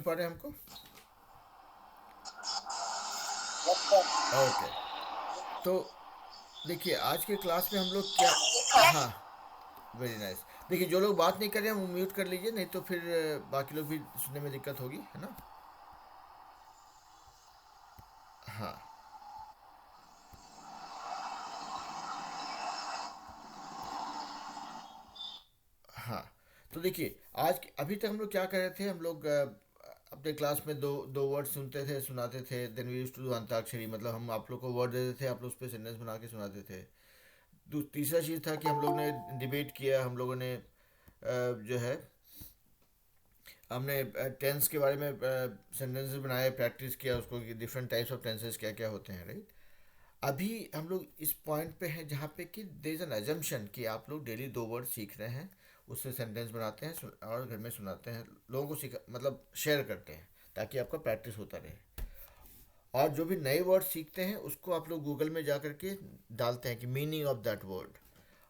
पा रहे हैं हमको? Yes, sir. ओके। तो देखिए आज के क्लास में हम लोग क्या, हाँ, वेरी नाइस। देखिए जो लोग बात नहीं कर रहे हैं वो म्यूट कर लीजिए, नहीं तो फिर बाकी लोग भी सुनने में दिक्कत होगी, है ना? हाँ। हाँ। तो देखिए अभी तक हम लोग क्या कर रहे थे, हम लोग अपने क्लास में दो दो वर्ड सुनते थे, सुनाते थे, then we used to do antakshari, मतलब हम आप लोग को वर्ड देते थे, आप लोग उस पर सेंटेंस बना के सुनाते थे। तीसरा चीज़ था कि हम लोग ने डिबेट किया, हम लोगों ने जो है हमने टेंस के बारे में सेंटेंसेस बनाए, प्रैक्टिस किया उसको कि डिफरेंट टाइप्स ऑफ टेंसेस क्या क्या होते हैं, राइट? अभी हम लोग इस पॉइंट पे हैं जहाँ पे कि देर इज एन एजम्पशन कि आप लोग डेली दो वर्ड सीख रहे हैं, उससे सेंटेंस बनाते हैं और घर में सुनाते हैं, लोगों को सीखा मतलब शेयर करते हैं, ताकि आपका प्रैक्टिस होता रहे। और जो भी नए वर्ड सीखते हैं उसको आप लोग गूगल में जा करके डालते हैं कि मीनिंग ऑफ दैट वर्ड,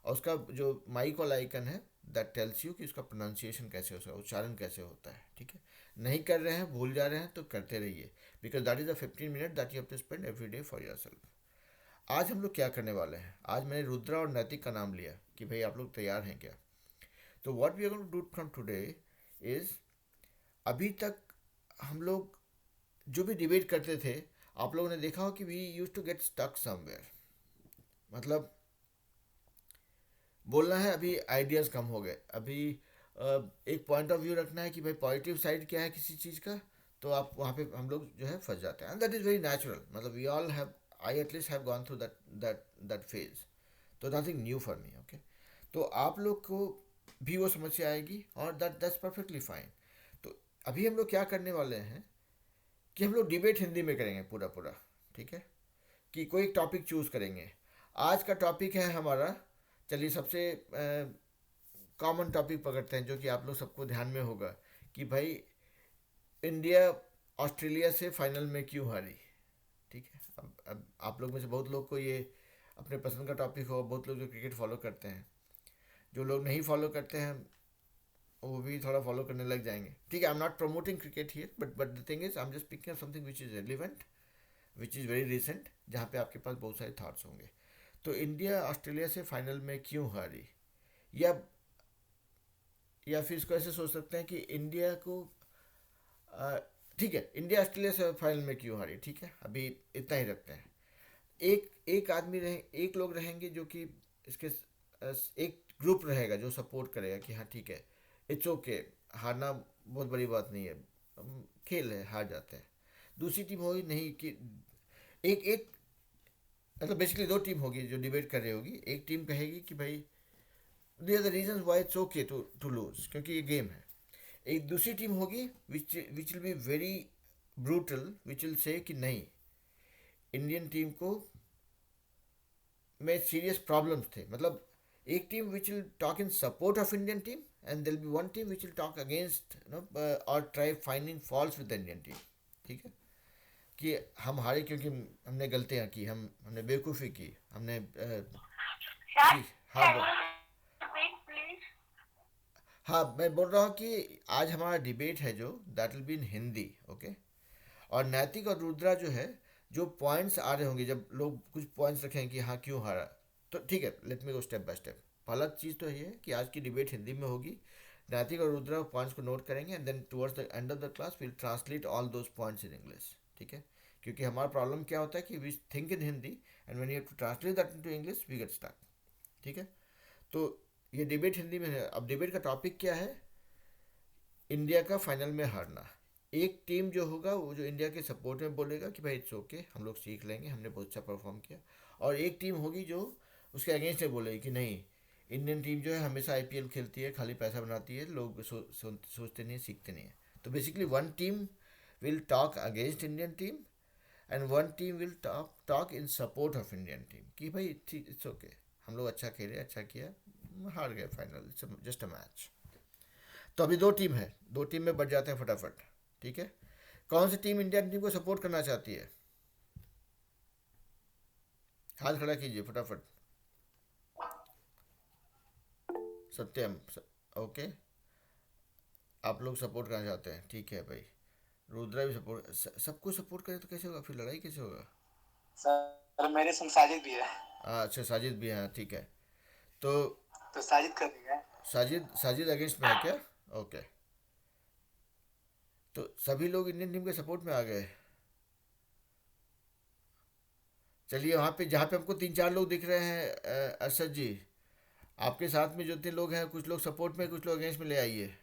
और उसका जो माइक वाला आइकन है दैट टेल्स यू कि उसका प्रोनाउंसिएशन कैसे होता है, उच्चारण कैसे होता है, ठीक है? नहीं कर रहे हैं, भूल जा रहे हैं, तो करते रहिए, because that is a 15 minute that you have to spend every day for yourself. आज हम लोग क्या करने वाले हैं, आज मैंने रुद्रा और नैतिक का नाम लिया कि भाई आप लोग तैयार हैं क्या? तो what we are going to do from today is, अभी तक हम लोग जो भी डिबेट करते थे, आप लोगों ने देखा हो कि we use to get stuck somewhere, मतलब बोलना है, अभी आइडियाज़ कम हो गए, अभी एक पॉइंट ऑफ व्यू रखना है कि भाई पॉजिटिव साइड क्या है किसी चीज़ का, तो आप वहाँ पे हम लोग जो है फंस जाते हैं, and that is very natural, मतलब we all have, I at least have gone through that that that phase, तो nothing new for me, okay? तो आप लोग को भी वो समस्या आएगी और दैट्स परफेक्टली फाइन। तो अभी हम लोग क्या करने वाले हैं कि हम लोग डिबेट हिंदी में करेंगे पूरा पूरा, ठीक है? कि कोई एक टॉपिक चूज़ करेंगे। आज का टॉपिक है हमारा, चलिए सबसे कॉमन टॉपिक पकड़ते हैं जो कि आप लोग सबको ध्यान में होगा, कि भाई इंडिया ऑस्ट्रेलिया से फाइनल में क्यों हारी, ठीक है? अब आप लोग में से बहुत लोग को ये अपने पसंद का टॉपिक हो, बहुत लोग जो क्रिकेट फॉलो करते हैं, जो लोग नहीं फॉलो करते हैं वो भी थोड़ा फॉलो करने लग जाएंगे, ठीक है? I am not promoting cricket here, but the thing is I am just picking something which is relevant, which is very recent, जहाँ पे आपके पास बहुत सारे थॉट्स होंगे। तो इंडिया ऑस्ट्रेलिया से फाइनल में क्यों हारी, या फिर इसको ऐसे सोच सकते हैं कि इंडिया को अ, ठीक है, इंडिया ऑस्ट्रेलिया से फाइनल में क्यों हारी, ठीक है? अभी इतना ही रखते हैं। एक एक आदमी रहे, एक लोग रहेंगे जो कि इसके एक ग्रुप रहेगा जो सपोर्ट करेगा कि हाँ ठीक है, इट्स ओके, हारना बहुत बड़ी बात नहीं है, खेल है, हार जाते हैं। दूसरी टीम होगी नहीं कि एक एक मतलब बेसिकली दो टीम होगी जो डिबेट कर रही होगी, एक टीम कहेगी कि भाई they are the reason why it's okay to to lose, क्योंकि ये गेम है। एक दूसरी टीम होगी which which will be very brutal, which will say कि नहीं, इंडियन टीम को में सीरियस प्रॉब्लम्स थे, मतलब एक team which will talk in support of Indian team, and there be one team which will talk against no और try finding faults with the Indian team, ठीक है? कि हम हारे क्योंकि हमने गलतियां की, हमने बेवकूफ़ी की, हमने Sir, जी। हाँ can बोल, you repeat, please? हाँ मैं बोल रहा हूँ कि आज हमारा डिबेट है जो that will be in Hindi, okay? और नैतिक और रुद्रा जो है, जो पॉइंट्स आ रहे होंगे, जब लोग कुछ पॉइंट्स रखें कि हाँ क्यों हारा, तो ठीक है, let me go step by step. पहला चीज़ तो ये है कि आज की डिबेट हिंदी में होगी, नैतिक और रुद्रा पॉइंट्स को नोट करेंगे, and then towards the end of the class will translate all those points in English, ठीक है? क्योंकि हमारा प्रॉब्लम क्या होता है कि we think in Hindi, and when you have to translate that into English we get stuck, ठीक है? तो ये डिबेट हिंदी में है। अब डिबेट का टॉपिक क्या है? इंडिया का फाइनल में हारना। एक टीम जो होगा वो जो इंडिया के सपोर्ट में बोलेगा कि भाई इट्स ओके, हम लोग सीख लेंगे, हमने बहुत अच्छा परफॉर्म किया। और एक टीम होगी जो उसके अगेंस्ट में बोलेगी कि नहीं, इंडियन टीम जो है हमेशा आईपीएल खेलती है, खाली पैसा बनाती है, लोग सोचते नहीं है, सीखते नहीं है। तो basically one team will talk against Indian team, and one team will talk talk in support of Indian team कि भाई इट्स ओके, हम लोग अच्छा खेले, अच्छा किया, हार गए, final, it's just a match. तो अभी दो टीम है, दो टीम में बढ़ जाते हैं फटाफट, ठीक है? कौन सी टीम इंडियन टीम को सपोर्ट करना चाहती है? हाथ खड़ा कीजिए फटाफट। सत्यम ओके, आप लोग सपोर्ट करना चाहते हैं, ठीक है भाई। रुद्रा भी सपोर्ट, सबको सपोर्ट करे तो कैसे होगा, फिर लड़ाई कैसे होगा। सर मेरे संग साजिद भी है। अच्छा साजिद भी है, ठीक है। तो तो साजिद कर देगा। साजिद साजिद अगेंस्ट में है क्या। ओके, तो सभी लोग इंडियन टीम के सपोर्ट में आ गए। चलिए वहाँ पे जहाँ पे हमको तीन चार लोग दिख रहे हैं, अरशद जी, आपके साथ में जो तीन लोग हैं, कुछ लोग सपोर्ट में कुछ लोग अगेंस्ट में, ले आइए।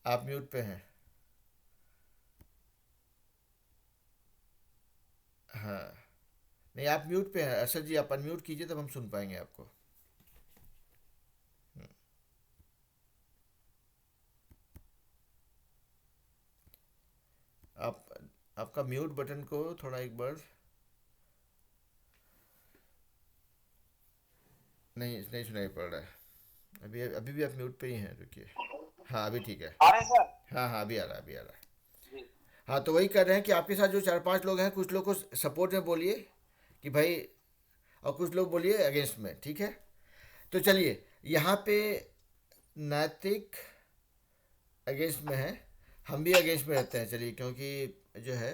आप म्यूट पे हैं। हाँ, नहीं आप म्यूट पे हैं अरशद जी, आप अनम्यूट कीजिए तब हम सुन पाएंगे आपको। आप आपका म्यूट बटन को थोड़ा एक बार, नहीं नहीं सुनाई पड़ रहा है। अभी अभी भी आप म्यूट पे ही हैं, रुकिए। हाँ अभी ठीक है। आ रहे हैं सर। हाँ हाँ अभी आ रहा है, अभी आ रहा है। जी। हाँ तो वही कर रहे हैं कि आपके साथ जो चार पांच लोग हैं, कुछ लोग को सपोर्ट में बोलिए कि भाई, और कुछ लोग बोलिए अगेंस्ट में, ठीक है। तो चलिए यहाँ पे नैतिक अगेंस्ट में है, हम भी अगेंस्ट में रहते हैं, चलिए, क्योंकि जो है,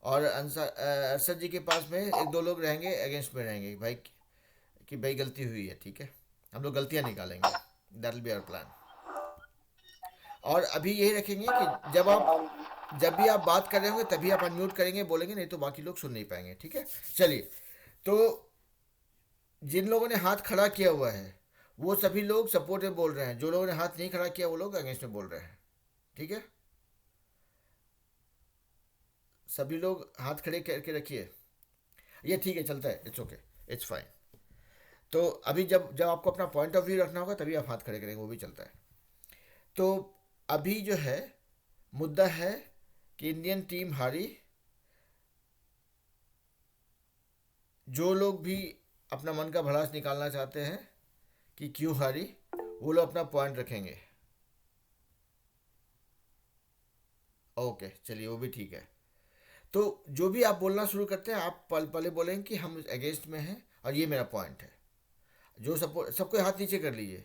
और अरशद जी के पास में एक दो लोग रहेंगे अगेंस्ट में रहेंगे भाई, कि भाई गलती हुई है, ठीक है, हम लोग गलतियाँ निकालेंगे, that will be our plan. और अभी यही रखेंगे कि जब भी आप बात कर रहे होंगे तभी आप अनम्यूट करेंगे, बोलेंगे, नहीं तो बाकी लोग सुन नहीं पाएंगे, ठीक है। चलिए, तो जिन लोगों ने हाथ खड़ा किया हुआ है वो सभी लोग सपोर्ट में बोल रहे हैं, जो लोगों ने हाथ नहीं खड़ा किया वो लोग अगेंस्ट में बोल रहे हैं, ठीक है। सभी लोग हाथ खड़े करके रखिए, ये ठीक है, चलता है, इट्स ओके, इट्स फाइन। तो अभी जब जब आपको अपना पॉइंट ऑफ व्यू रखना होगा तभी आप हाथ खड़े करेंगे, वो भी चलता है। तो अभी जो है मुद्दा है कि इंडियन टीम हारी। जो लोग भी अपना मन का भड़ास निकालना चाहते हैं कि क्यों हारी, वो लोग अपना पॉइंट रखेंगे। ओके चलिए, वो भी ठीक है। तो जो भी आप बोलना शुरू करते हैं, आप पहले बोलेंगे कि हम अगेंस्ट में हैं और ये मेरा पॉइंट है। जो सपोर्ट, सबको हाथ नीचे कर लीजिए।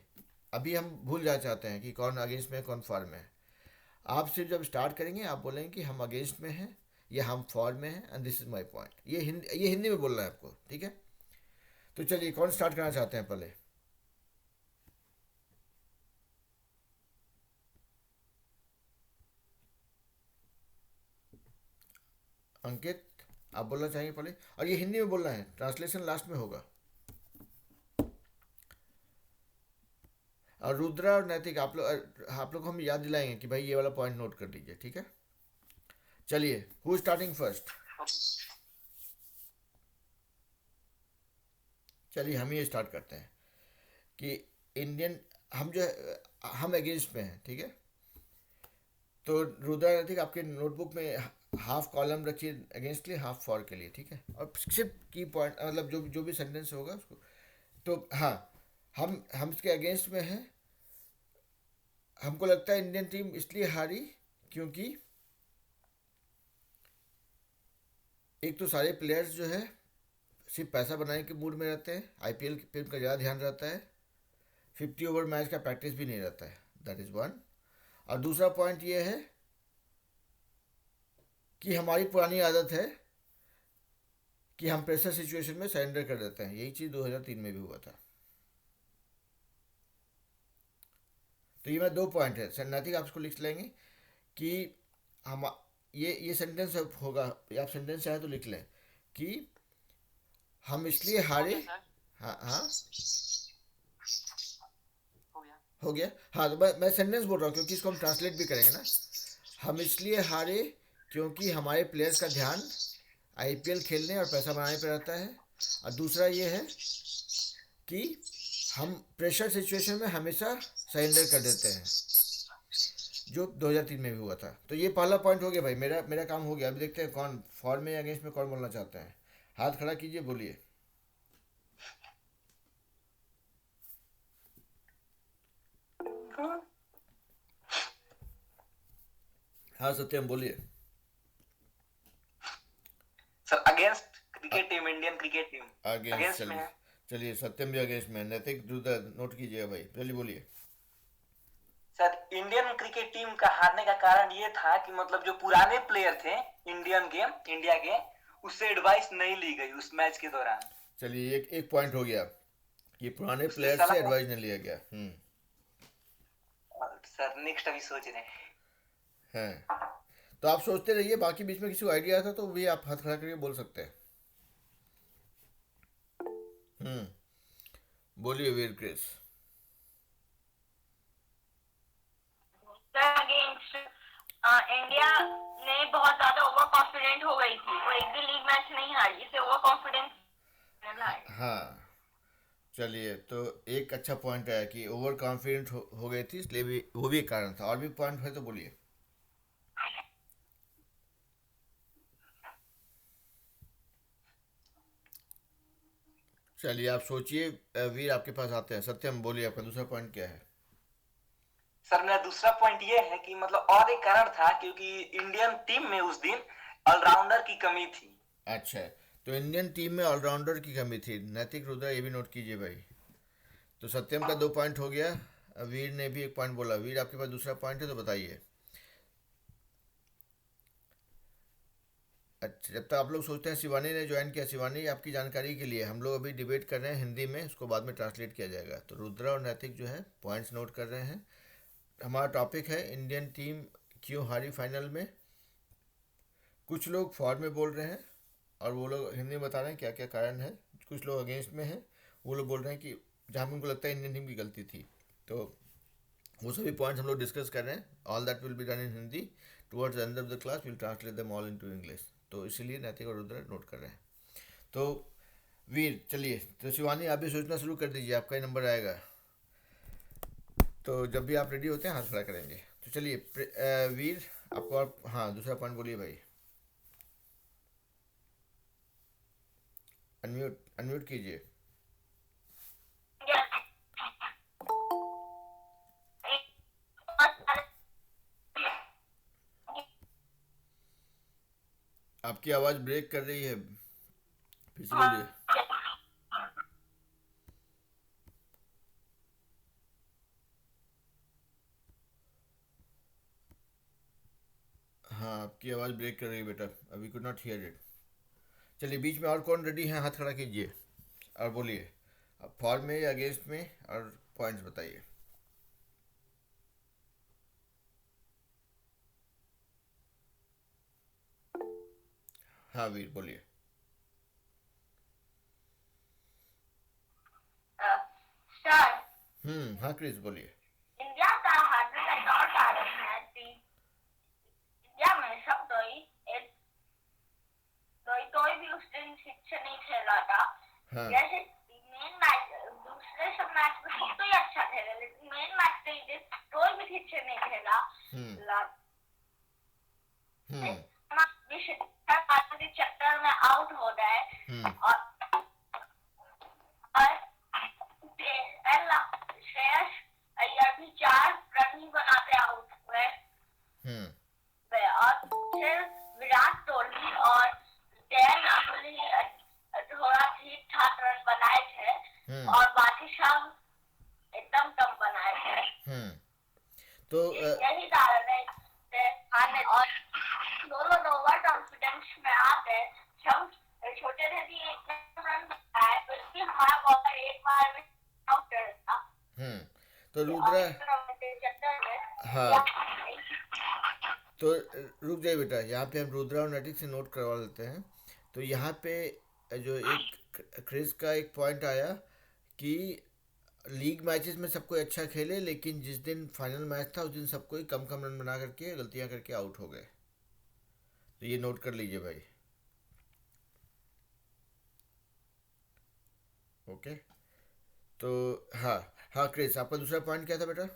अभी हम भूल जा चाहते हैं कि कौन अगेंस्ट में है कौन फॉर में है। आप सिर्फ जब स्टार्ट करेंगे आप बोलेंगे कि हम अगेंस्ट में हैं या हम फॉर में हैं, and this is my point. ये हिंदी में बोलना है आपको, ठीक है। तो चलिए, कौन स्टार्ट करना चाहते हैं पहले। अंकित, आप बोलना चाहेंगे पहले, और ये हिंदी में बोलना है, ट्रांसलेशन लास्ट में होगा। और रुद्रा और नैतिक, आप लोग हम याद दिलाएंगे कि भाई ये वाला पॉइंट नोट कर लीजिए, ठीक है। चलिए, हु स्टार्टिंग फर्स्ट। चलिए हम ही स्टार्ट करते हैं कि इंडियन, हम जो है हम अगेंस्ट में हैं, ठीक है। तो रुद्रा नैतिक, आपके नोटबुक में हाफ कॉलम रखिए अगेंस्ट के लिए, हाफ फॉर के लिए, ठीक है। और सिर्फ की पॉइंट, मतलब जो भी सेंटेंस होगा उसको। तो हाँ, हम इसके अगेंस्ट में हैं। हमको लगता है इंडियन टीम इसलिए हारी क्योंकि एक तो सारे प्लेयर्स जो है सिर्फ पैसा बनाने के मूड में रहते हैं, आईपीएल पे उनका ज़्यादा ध्यान रहता है, 50 ओवर मैच का प्रैक्टिस भी नहीं रहता है, दैट इज़ वन। और दूसरा पॉइंट ये है कि हमारी पुरानी आदत है कि हम प्रेशर सिचुएशन में सरेंडर कर देते हैं। यही चीज़ 2003 में भी हुआ था। तो ये मैं दो पॉइंट है सन्नाथिक, आप इसको लिख लेंगे कि हम ये सेंटेंस होगा, या आप सेंटेंस चाहें तो लिख लें कि हम इसलिए हारे। Okay sir. हाँ हाँ, हो गया। हो गया। हाँ, तो मैं सेंटेंस बोल रहा हूँ क्योंकि इसको हम ट्रांसलेट भी करेंगे ना। हम इसलिए हारे क्योंकि हमारे प्लेयर्स का ध्यान आईपीएल खेलने और पैसा बनाने पर रहता है। और दूसरा ये है कि हम प्रेशर सिचुएशन में हमेशा सरेंडर कर देते हैं, जो 2003 में भी हुआ था। तो ये पहला पॉइंट हो गया भाई, मेरा काम हो गया। अभी देखते हैं कौन फॉर में अगेंस्ट में कौन बोलना चाहते हैं। हाथ खड़ा कीजिए, बोलिए। हाँ सत्यम, बोलिए। Sir against cricket team, Indian cricket team against, against में चलिए है। चलिए, सत्यम भी अगेंस्ट में, नैतिक नोट कीजिएगा भाई, चलिए बोलिए। सर इंडियन क्रिकेट टीम का हारने का कारण ये था कि मतलब जो पुराने प्लेयर थे इंडिया के, उससे एडवाइस नहीं ली गई उस मैच के दौरान। चलिए एक एक पॉइंट हो गया कि पुराने उससे प्लेयर से सलाह। एडवाइस नहीं लिया गया। सर नेक्स्ट अभी सोच रहे हैं। हैं। तो आप सोचते रहिए, बाकी बीच में किसी को आइडिया था तो भी आप हाथ खड़ा करके बोल सकते हैं। बोलिए वीर क्रिस। अगेंस्ट इंडिया ने बहुत ज्यादा ओवर कॉन्फिडेंट हो गई थी, वो एक भी लीग मैच नहीं हारी, इसे ओवर कॉन्फिडेंस हारी। हाँ, चलिए तो एक अच्छा पॉइंट है कि ओवर कॉन्फिडेंट हो गई थी, इसलिए भी वो भी एक कारण था। और भी पॉइंट है तो बोलिए। चलिए आप सोचिए, वीर आपके पास आते हैं। सत्यम बोलिए, आपका दूसरा पॉइंट क्या है? सर मेरा दूसरा पॉइंट ये है कि मतलब और एक कारण था क्योंकि इंडियन टीम में उस दिन ऑलराउंडर की कमी थी। अच्छा, तो इंडियन टीम में ऑलराउंडर की कमी थी। नैतिक, रुद्रा, ये भी नोट कीजिए भाई। तो सत्यम का 2 पॉइंट हो गया। वीर ने भी एक पॉइंट बोला। वीर आपके पास दूसरा पॉइंट है तो बताइए। अच्छा, जब तक आप लोग सोचते हैं, शिवानी ने ज्वाइन किया। शिवानी, आपकी जानकारी के लिए हम लोग अभी डिबेट कर रहे हैं हिंदी में, उसको बाद में ट्रांसलेट किया जाएगा। तो रुद्रा और नैतिक जो है पॉइंट्स नोट कर रहे हैं। हमारा टॉपिक है इंडियन टीम क्यों हारी फाइनल में। कुछ लोग फॉर में बोल रहे हैं और वो लोग हिंदी में बता रहे हैं क्या क्या कारण है। कुछ लोग अगेंस्ट में हैं, वो लोग बोल रहे हैं कि जहाँ पे उनको लगता है इंडियन टीम की गलती थी। तो वो सभी पॉइंट्स हम लोग डिस्कस कर रहे हैं। All that will be done in Hindi. Towards the end of the class will translate them all into English. तो इसीलिए नैतिक और रुद्र नोट कर रहे हैं। तो वीर चलिए, तो शिवानी आप भी सोचना शुरू कर दीजिए, आपका ही नंबर आएगा। तो जब भी आप रेडी होते हैं हाथ खड़ा करेंगे। तो चलिए वीर, आपको और हाँ दूसरा पॉइंट बोलिए भाई। अनम्यूट अनम्यूट कीजिए। आपकी आवाज़ ब्रेक कर रही है, फिर से बोलिए। हाँ, आपकी आवाज़ ब्रेक कर रही है बेटा, अभी कुड नॉट हियर इट। चलिए, बीच में और कौन रेडी है, हाथ खड़ा कीजिए और बोलिए। अब फॉर में या अगेंस्ट में, और पॉइंट्स बताइए। हाँ वीर बोलिए। सर, हाँ क्रिस बोलिए। इंडिया का हारने का एक और कारण है कि इंडिया में सब कोई भी उस दिन ठीक से नहीं खेला था। हाँ। जैसे मेन मैच, दूसरे सब मैच में सब तो ही अच्छा खेला, लेकिन मेन मैच के लिए कोई भी ठीक से नहीं खेला। हम्म के चक्कर में आउट हो गए हम्म और श्रेयस अय्यर भी 4 रन ही बनाते आउट हुए। हम्म और फिर विराट कोहली और केएल राहुल थोड़ा ठीक ठाक रन बनाए थे और बाकी सब एकदम कम बनाए थे। तो यही कारण है हारने। और दोनों ओवर कॉन्फिडेंस में आते सब छोटे थे भी एकदम रन बनाए, तो इसलिए हमारा बॉलर एक बार में आउट था। तो रुद्रा, चक्कर में हाँ तो रुक जाइए बेटा, यहाँ पे हम रुद्रा और नैतिक से नोट करवा लेते हैं। तो यहाँ पे जो एक क्रिस का एक पॉइंट आया कि लीग मैचेस में सब कोई अच्छा खेले, लेकिन जिस दिन फाइनल मैच था उस दिन सब कोई कम कम रन बना करके गलतियाँ करके आउट हो गए। तो ये नोट कर लीजिए भाई। ओके। तो हाँ, हाँ क्रिस, आपका दूसरा पॉइंट क्या था बेटा?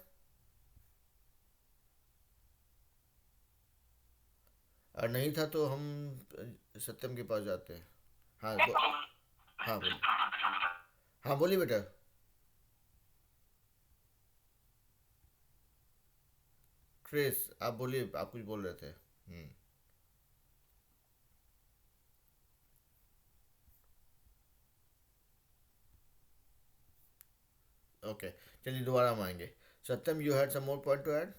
और नहीं था तो हम सत्यम के पास जाते हैं। हाँ हाँ बोलिए। हाँ बोलिए बेटा। क्रिस आप बोलिए, आप कुछ बोल रहे थे। ओके, चलिए दोबारा हम आएंगे। Satyam, you had some more point to add?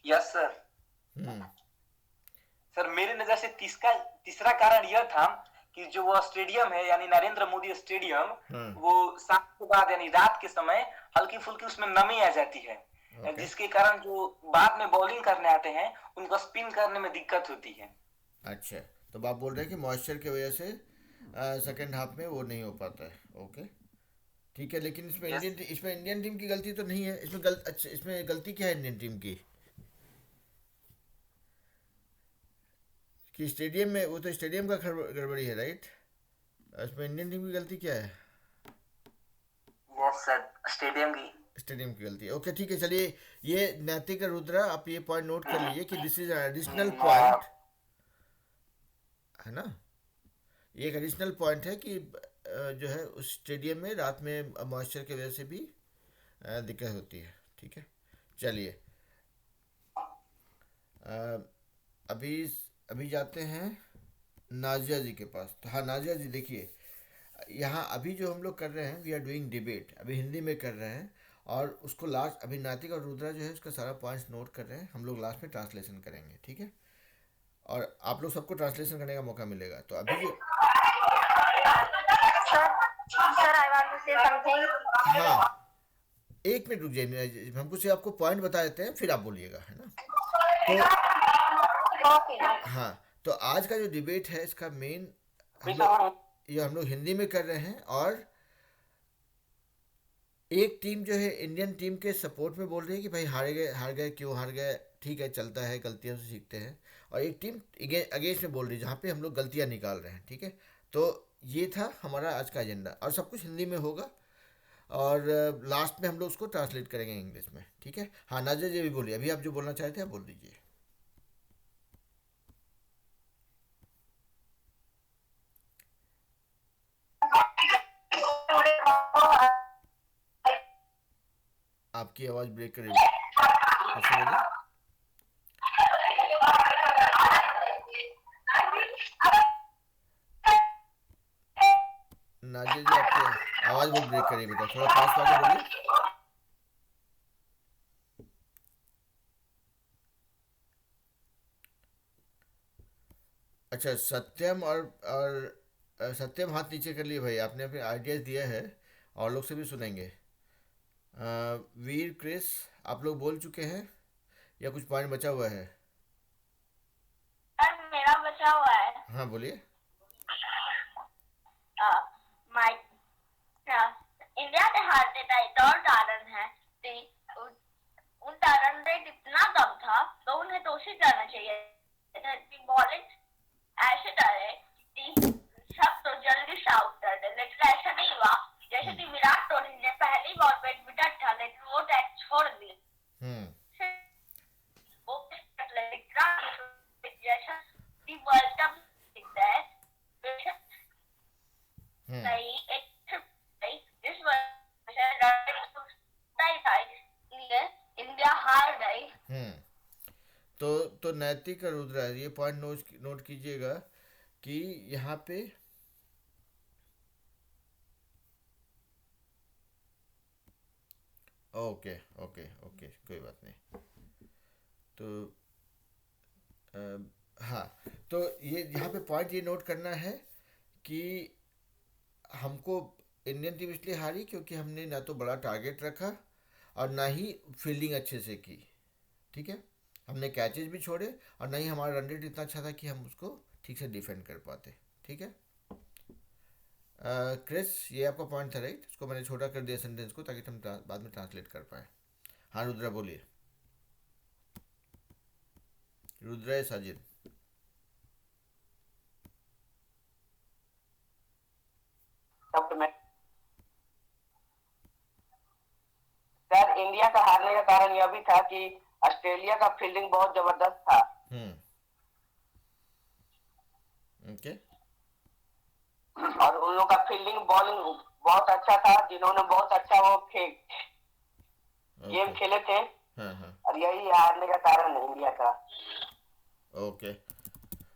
Yes sir. Hmm. Sir मेरे नजर से तीसरा कारण यह था कि जो वो स्टेडियम है यानी नरेंद्र मोदी स्टेडियम, वो शाम के बाद यानी रात के समय हल्की फुल्की उसमें नमी आ जाती है, जिसके कारण जो बाद में बॉलिंग करने आते हैं उनको स्पिन करने में दिक्कत होती है। अच्छा, तो आप बोल रहे हैं कि मॉइस्चर की वजह से सेकंड हाफ में वो नहीं हो पाता है। ओके, ठीक है। लेकिन इसमें यस। इंडियन टीम की गलती तो नहीं है। अच्छा, इसमें गलती क्या है इंडियन टीम की? कि स्टेडियम में, वो तो स्टेडियम का गड़बड़ी है, राइट? इसमें इंडियन टीम की गलती क्या है? यस सर, स्टेडियम की गलती है। ओके, ठीक है, चलिए। ये नैतिक रुद्रा, आप ये पॉइंट नोट कर लीजिए कि दिस इज एडिशनल पॉइंट, है ना? ये एक एडिशनल पॉइंट है कि जो है उस स्टेडियम में रात में मॉइस्चर की वजह से भी दिक्कत होती है। ठीक है, चलिए। अभी अभी जाते हैं नाजिया जी के पास। तो हाँ, नाजिया जी देखिए, यहाँ अभी जो हम लोग कर रहे हैं, वी आर डूइंग डिबेट, अभी हिंदी में कर रहे हैं। और उसको लास्ट, अभी नातिक और रुद्रा जो है उसका सारा पॉइंट्स नोट कर रहे हैं, हम लोग लास्ट में ट्रांसलेशन करेंगे, ठीक है? और आप लोग सबको ट्रांसलेशन करने का मौका मिलेगा। तो अभी जो sir I want to say something. हाँ, एक मिनट रुक जाइए, हम कुछ आपको पॉइंट बता देते हैं, फिर आप बोलिएगा, है ना? तो हाँ, तो आज का जो डिबेट है इसका मेन हम लोग हिंदी में कर रहे हैं। और एक टीम जो है इंडियन टीम के सपोर्ट में बोल रही है कि भाई हार गए, क्यों हार गए, ठीक है, चलता है, गलतियों से सीखते हैं। और एक टीम अगेंस्ट में बोल रही है जहाँ पे हम लोग गलतियाँ निकाल रहे हैं, ठीक है? तो ये था हमारा आज का एजेंडा, और सब कुछ हिंदी में होगा। और लास्ट में हम लोग उसको ट्रांसलेट करेंगे इंग्लिश में, ठीक है? हाँ, नाजिया जी भी बोलिए, अभी आप जो बोलना चाहते हैं आप बोल दीजिए। आपकी आवाज़ ब्रेक कर रही है, कैसे बोलिए? नाजिया जी, आपकी आवाज़ बहुत ब्रेक कर रही है बेटा, थोड़ा पास पास बोलिए। अच्छा, सत्यम सत्यम हाथ नीचे कर लिए भाई, आपने अपने आइडियाज़ दिया है, और लोग से भी सुनेंगे। वीर, क्रिस, आप लोग बोल चुके हैं या कुछ पॉइंट बचा हुआ है? सर मेरा बचा हुआ है। हाँ, बोलिए। माय इंडिया के हारने का एक और कारण है कि उनका रन रेट इतना कम था, तो उन्हें कोशिश करना चाहिए कि बॉलिंग ऐसे करे कि सब तो जल्दी से आउट कर दे, लेकिन ऐसा नहीं हुआ। जैसे कि विराट कोहली ने पहली बॉल पे विकेट था, लेकिन वो टैच छोड़ दिया। वो जैसा कि वर्ल्ड कप दिखता है, नहीं इस इंडिया हार गई। तो नैतिक और रुद्रा, ये पॉइंट नोट कीजिएगा कि यहाँ पे ओके ओके ओके, कोई बात नहीं। तो हाँ, तो ये यहाँ पे पॉइंट ये नोट करना है कि हमको इंडियन टीम इसलिए हारी क्योंकि हमने ना तो बड़ा टारगेट रखा और ना ही फील्डिंग अच्छे से की, ठीक है? हमने कैचेस भी छोड़े, और ना ही हमारा रन रेट इतना अच्छा था कि हम उसको ठीक से डिफेंड कर पाते, ठीक है? क्रिस, ये आपका पॉइंट था, राइट? इसको मैंने छोटा कर दिया सेंटेंस को, ताकि हम बाद में ट्रांसलेट कर पाए। हाँ, रुद्रा बोलिए। रुद्रा है साजिद। सर इंडिया का हारने का कारण यह भी था कि ऑस्ट्रेलिया का फील्डिंग बहुत जबरदस्त था। ओके। और उन लोगों का फील्डिंग बॉलिंग बहुत अच्छा था, जिन्होंने बहुत अच्छा वो गेम खेले थे। और यही हारने का कारण है इंडिया का। ओके,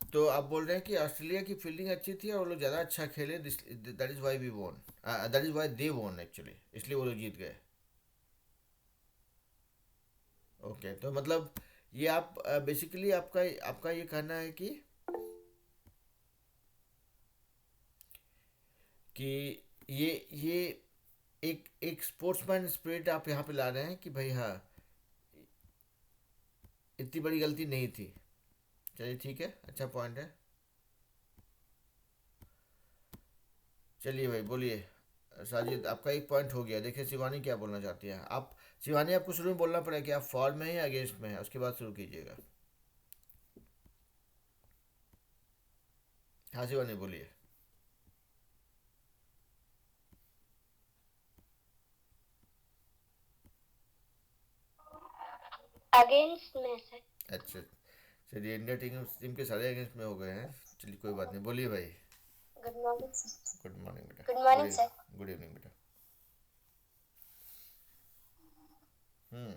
तो आप बोल रहे हैं कि ऑस्ट्रेलिया की फील्डिंग अच्छी थी और वो लोग ज़्यादा अच्छा खेले, दैट इज़ वाई वी वोन, दैट इज़ वाई दे वोन एक्चुअली, इसलिए वो लोग जीत गए। ओके, तो मतलब ये आप बेसिकली आपका आपका ये कहना है कि ये एक एक स्पोर्ट्समैन स्पिरिट आप यहाँ पे ला रहे हैं कि भाई हाँ, इतनी बड़ी गलती नहीं थी। चलिए ठीक है, अच्छा पॉइंट है। चलिए भाई बोलिए। साजिद, आपका एक पॉइंट हो गया। देखिए शिवानी क्या बोलना चाहती है। आप शिवानी, आपको शुरू में बोलना पड़ेगा कि आप फॉर में हैं या अगेंस्ट में हैं, उसके बाद शुरू कीजिएगा। हाँ शिवानी बोलिए। अगेंस्ट में सर। अच्छा, चलिए इंडिया टीम टीम के सारे अगेंस्ट में हो गए हैं। चलिए कोई बात नहीं, बोलिए भाई। Good morning sir. Good morning बेटा। Good morning sir. Good evening बेटा। हम्म।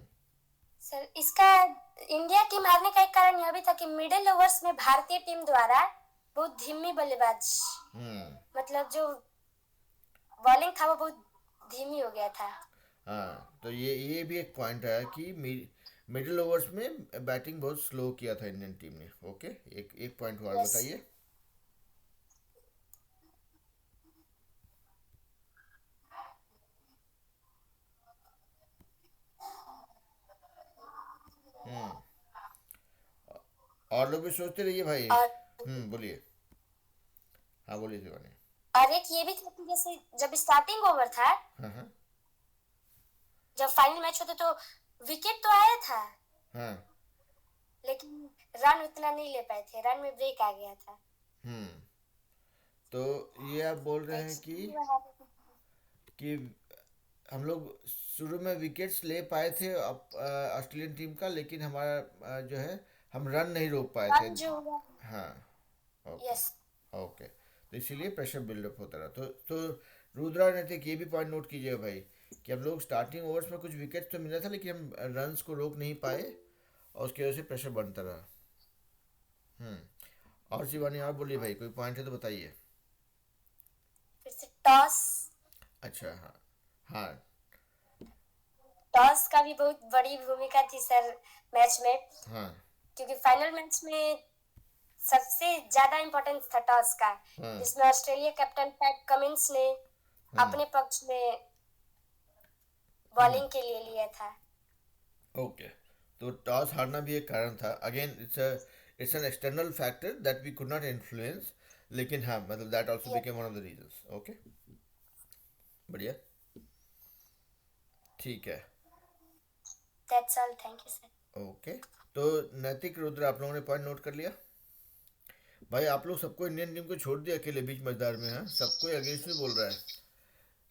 सर इसका इंडिया टीम हारने का एक कारण यह भी था कि मिडिल ओवर्स में भारतीय टीम द्वारा बहुत धीमी बल्लेबाज, मतलब जो बॉलिंग था वो बहुत धीमी हो गया था। हाँ, तो ये भी एक पॉइंट है कि मिडिल ओवर्स में बैटिंग बहुत स्लो किया था इंडियन टीम ने। ओके, एक एक पॉइंट और यस। बताइए। हम्म। और लोग भी सोचते रहिए भाई। और बोलिए। हाँ बोलिए शिवानी। और एक ये भी था कि जैसे जब स्टार्टिंग ओवर था, हाँ हाँ जब फाइनल मैच होता तो विकेट तो आया था, हाँ। लेकिन रन उतना नहीं ले पाए थे, रन में ब्रेक आ गया था। हम्म। तो ये आप बोल रहे हैं कि हम लोग शुरू में विकेट्स ले पाए थे ऑस्ट्रेलियन टीम का, लेकिन हमारा जो है हम रन नहीं रोक पाए थे। रन जो हुआ। हाँ। ओके। यस। ओके, तो इसीलिए प्रेशर बिल्डअप होता रहा। तो रुद्रा और नैतिक, ये भी पॉइंट नोट कीजिएगा भाई कि हम लोग स्टार्टिंग ओवर्स में कुछ विकेट्स तो मिला था, लेकिन हम रन्स को रोक नहीं पाए और उसकी वजह से प्रेशर बनता रहा। हम्म। और शिवानी आप बोलिए भाई, कोई पॉइंट है तो बताइए। फिर से टॉस। अच्छा हाँ। हाँ। टॉस का भी बहुत बड़ी भूमिका थी सर मैच में, हाँ। क्योंकि फाइनल मैच में सबसे ज्यादा इम्पोर्टेंस था टॉस का, हाँ। जिसमें ऑस्ट्रेलिया कैप्टन पैट कमिंस ने अपने पक्ष में बॉलिंग के लिए लिया था। ओके, तो टॉस हारना भी एक कारण था। Again it's an external factor that we could not influence, लेकिन हाँ मतलब that also became one of the reasons. Okay, बढ़िया, ठीक है। That's all, thank you sir. Okay, तो नैतिक, रुद्र, आप लोगों ने पॉइंट नोट कर लिया भाई। आप लोग सबको इंडियन टीम को छोड़ दिया अकेले बीच मैदान में। हाँ, सबको अगेंस्ट में बोल रहा है।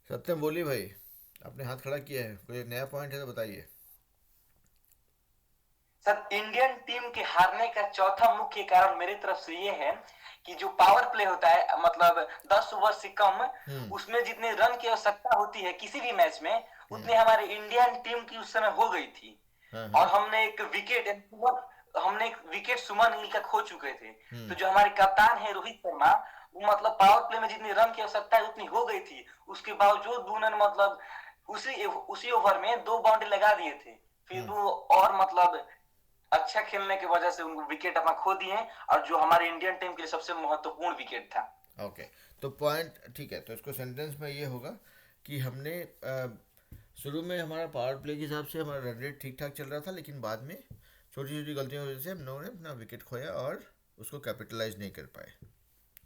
सत्यम बोलिए भाई, आपने हाथ खड़ा किया है, कोई नया पॉइंट है तो बताइए। सर इंडियन टीम के हारने का चौथा मुख्य कारण मेरी तरफ से ये है कि जो पावर प्ले होता है, मतलब 10 ओवर से कम, उसमें जितने रन की आवश्यकता होती है किसी भी मैच में, उतने हमारे इंडियन टीम की उस समय हो गई थी। और हमने एक विकेट सुमन गिल का खो चुके थे। तो जो हमारे कप्तान है रोहित शर्मा, वो मतलब पावर प्ले में जितनी रन की आवश्यकता है उतनी हो गई थी, उसके बावजूद उन्होंने मतलब उसी ओवर में 2 बाउंड्री लगा दिए थे। फिर वो और मतलब अच्छा खेलने की वजह से उनको विकेट अपना खो दिए, और जो हमारे इंडियन टीम के लिए सबसे महत्वपूर्ण विकेट था। ओके, तो पॉइंट ठीक है। तो इसको सेंटेंस में ये होगा कि हमने शुरू में हमारा पावर प्ले के हिसाब से हमारा रन रेट ठीक ठाक चल रहा था, लेकिन बाद में छोटी छोटी गलतियों की वजह से हम लोगों ने अपना विकेट खोया और उसको कैपिटलाइज नहीं कर पाए।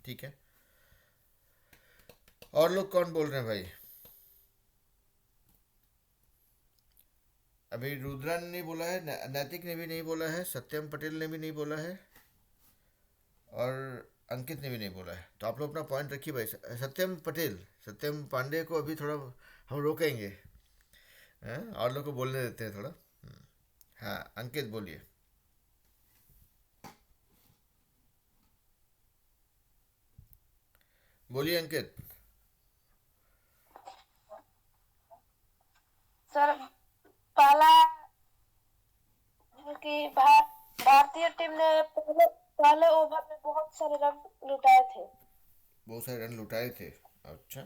ठीक है, और लोग कौन बोल रहे हैं भाई? अभी रुद्रा ने नहीं बोला है, नैतिक ने भी नहीं बोला है, सत्यम पटेल ने भी नहीं बोला है, और अंकित ने भी नहीं बोला है। तो आप लोग अपना पॉइंट रखिए भाई। सत्यम पटेल, सत्यम पांडे को अभी थोड़ा हम रोकेंगे, हैं? और लोग को बोलने देते हैं थोड़ा। हाँ, अंकित बोलिए। बोलिए अंकित। सर पहला कि भारतीय टीम ने पहले ओवर में बहुत सारे रन लुटाए थे। बहुत सारे रन लुटाए थे, अच्छा।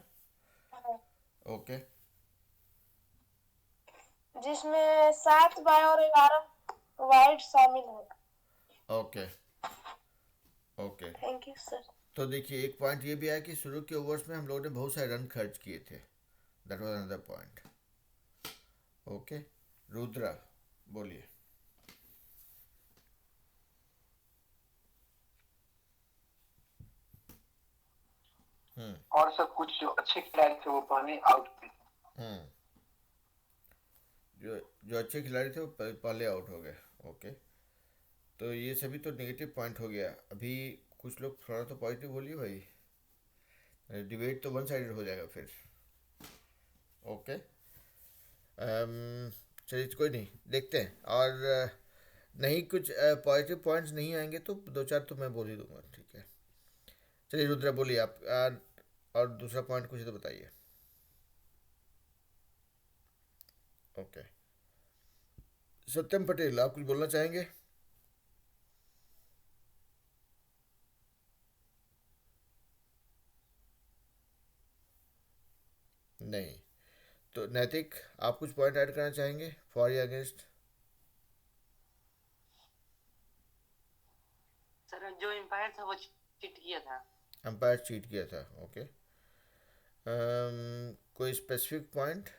ओके। जिसमें 7 बाय और 11 वाइड शामिल है। Okay okay. Thank you sir. तो देखिए एक पॉइंट ये भी है कि शुरू के ओवर्स में हम लोगों ने बहुत सारे रन खर्च किए थे, that was another point. Okay Rudra बोलिए। और सब कुछ जो अच्छे खिलाड़ी थे वो पहले आउट थे। जो जो अच्छे खिलाड़ी थे वो पहले आउट हो गए। ओके तो ये सभी तो नेगेटिव पॉइंट हो गया। अभी कुछ लोग थोड़ा तो पॉजिटिव बोलिए भाई, डिबेट तो वन साइडेड हो जाएगा फिर। ओके चलिए कोई नहीं, देखते हैं। और नहीं कुछ पॉजिटिव पॉइंट्स नहीं आएंगे तो दो चार तो मैं बोल ही दूंगा, ठीक है। चलिए रुद्रा बोलिए आप, और दूसरा पॉइंट कुछ तो बताइए। ओके सत्यम पटेल आप कुछ बोलना चाहेंगे? नहीं। तो नैतिक आप कुछ पॉइंट ऐड करना चाहेंगे फॉर या अगेंस्ट? सर जो एम्पायर था वो चीट किया था। अंपायर चीट किया था, ओके। कोई specific point?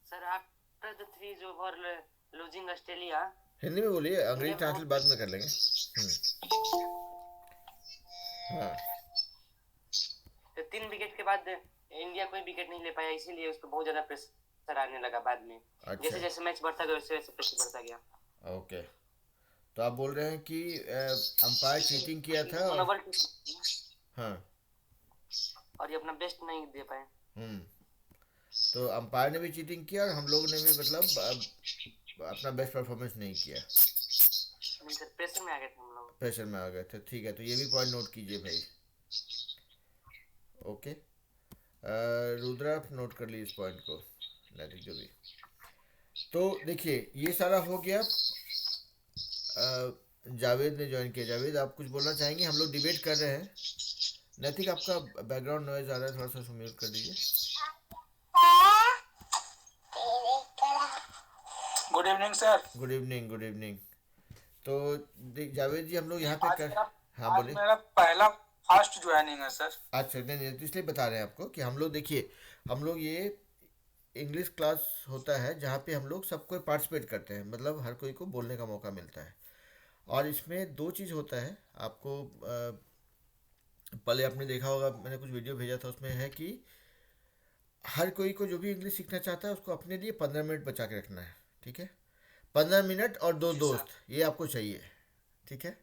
Sir after the 3 over losing Australia. Hindi में बोलिए, अंग्रेजी ट्रांसलेट बाद में कर लेंगे। हाँ तो 3 विकेट के बाद इंडिया कोई विकेट नहीं ले पाया, इसीलिए उसको बहुत ज्यादा प्रेशर आने लगा बाद में। अच्छा। जैसे जैसे मैच बढ़ता गया वैसे वैसे प्रेशर बढ़ता गया। ओके तो आप बोल रहे हैं कि अंपायर चीटिंग किया था और हाँ और ये अपना बेस्ट नहीं दे पाए। तो अंपायर ने भी चीटिंग किया और हम लोगों ने भी मतलब अपना बेस्ट परफॉर्मेंस नहीं किया, सर प्रेशर में आ गए थे हम लोग। प्रेशर में आ गए थे, ठीक है। तो ये भी पॉइंट नोट कीजिए भाई। ओके रुद्रा आप नोट कर लीजिए इस पॉइंट को, नैतिक जो भी। तो देखिए ये सारा हो गया। जावेद ने ज्वाइन किया। जावेद आप कुछ बोलना चाहेंगे? हम लोग डिबेट कर रहे हैं। नैतिक आपका बैकग्राउंड नॉइज आ रहा है, थोड़ा सा म्यूट कर दीजिए। Good evening sir. Good evening, good evening. तो जावेद जी हम लोग यहाँ पे हाँ आज बोलिए। मेरा पहला फर्स्ट ज्वाइनिंग है सर। अच्छा नहीं तो इसलिए बता रहे हैं आपको कि हम लोग देखिए, हम लोग ये इंग्लिश क्लास होता है जहाँ पे हम लोग सब कोई पार्टिसिपेट करते हैं, मतलब हर कोई को बोलने का मौका मिलता है। और इसमें दो चीज़ होता है, आपको पहले आपने देखा होगा, मैंने कुछ वीडियो भेजा था, उसमें है कि हर कोई को जो भी इंग्लिश सीखना चाहता है उसको अपने लिए 15 मिनट बचा के रखना है, ठीक है। 15 मिनट और 2 दोस्त ये आपको चाहिए, ठीक है।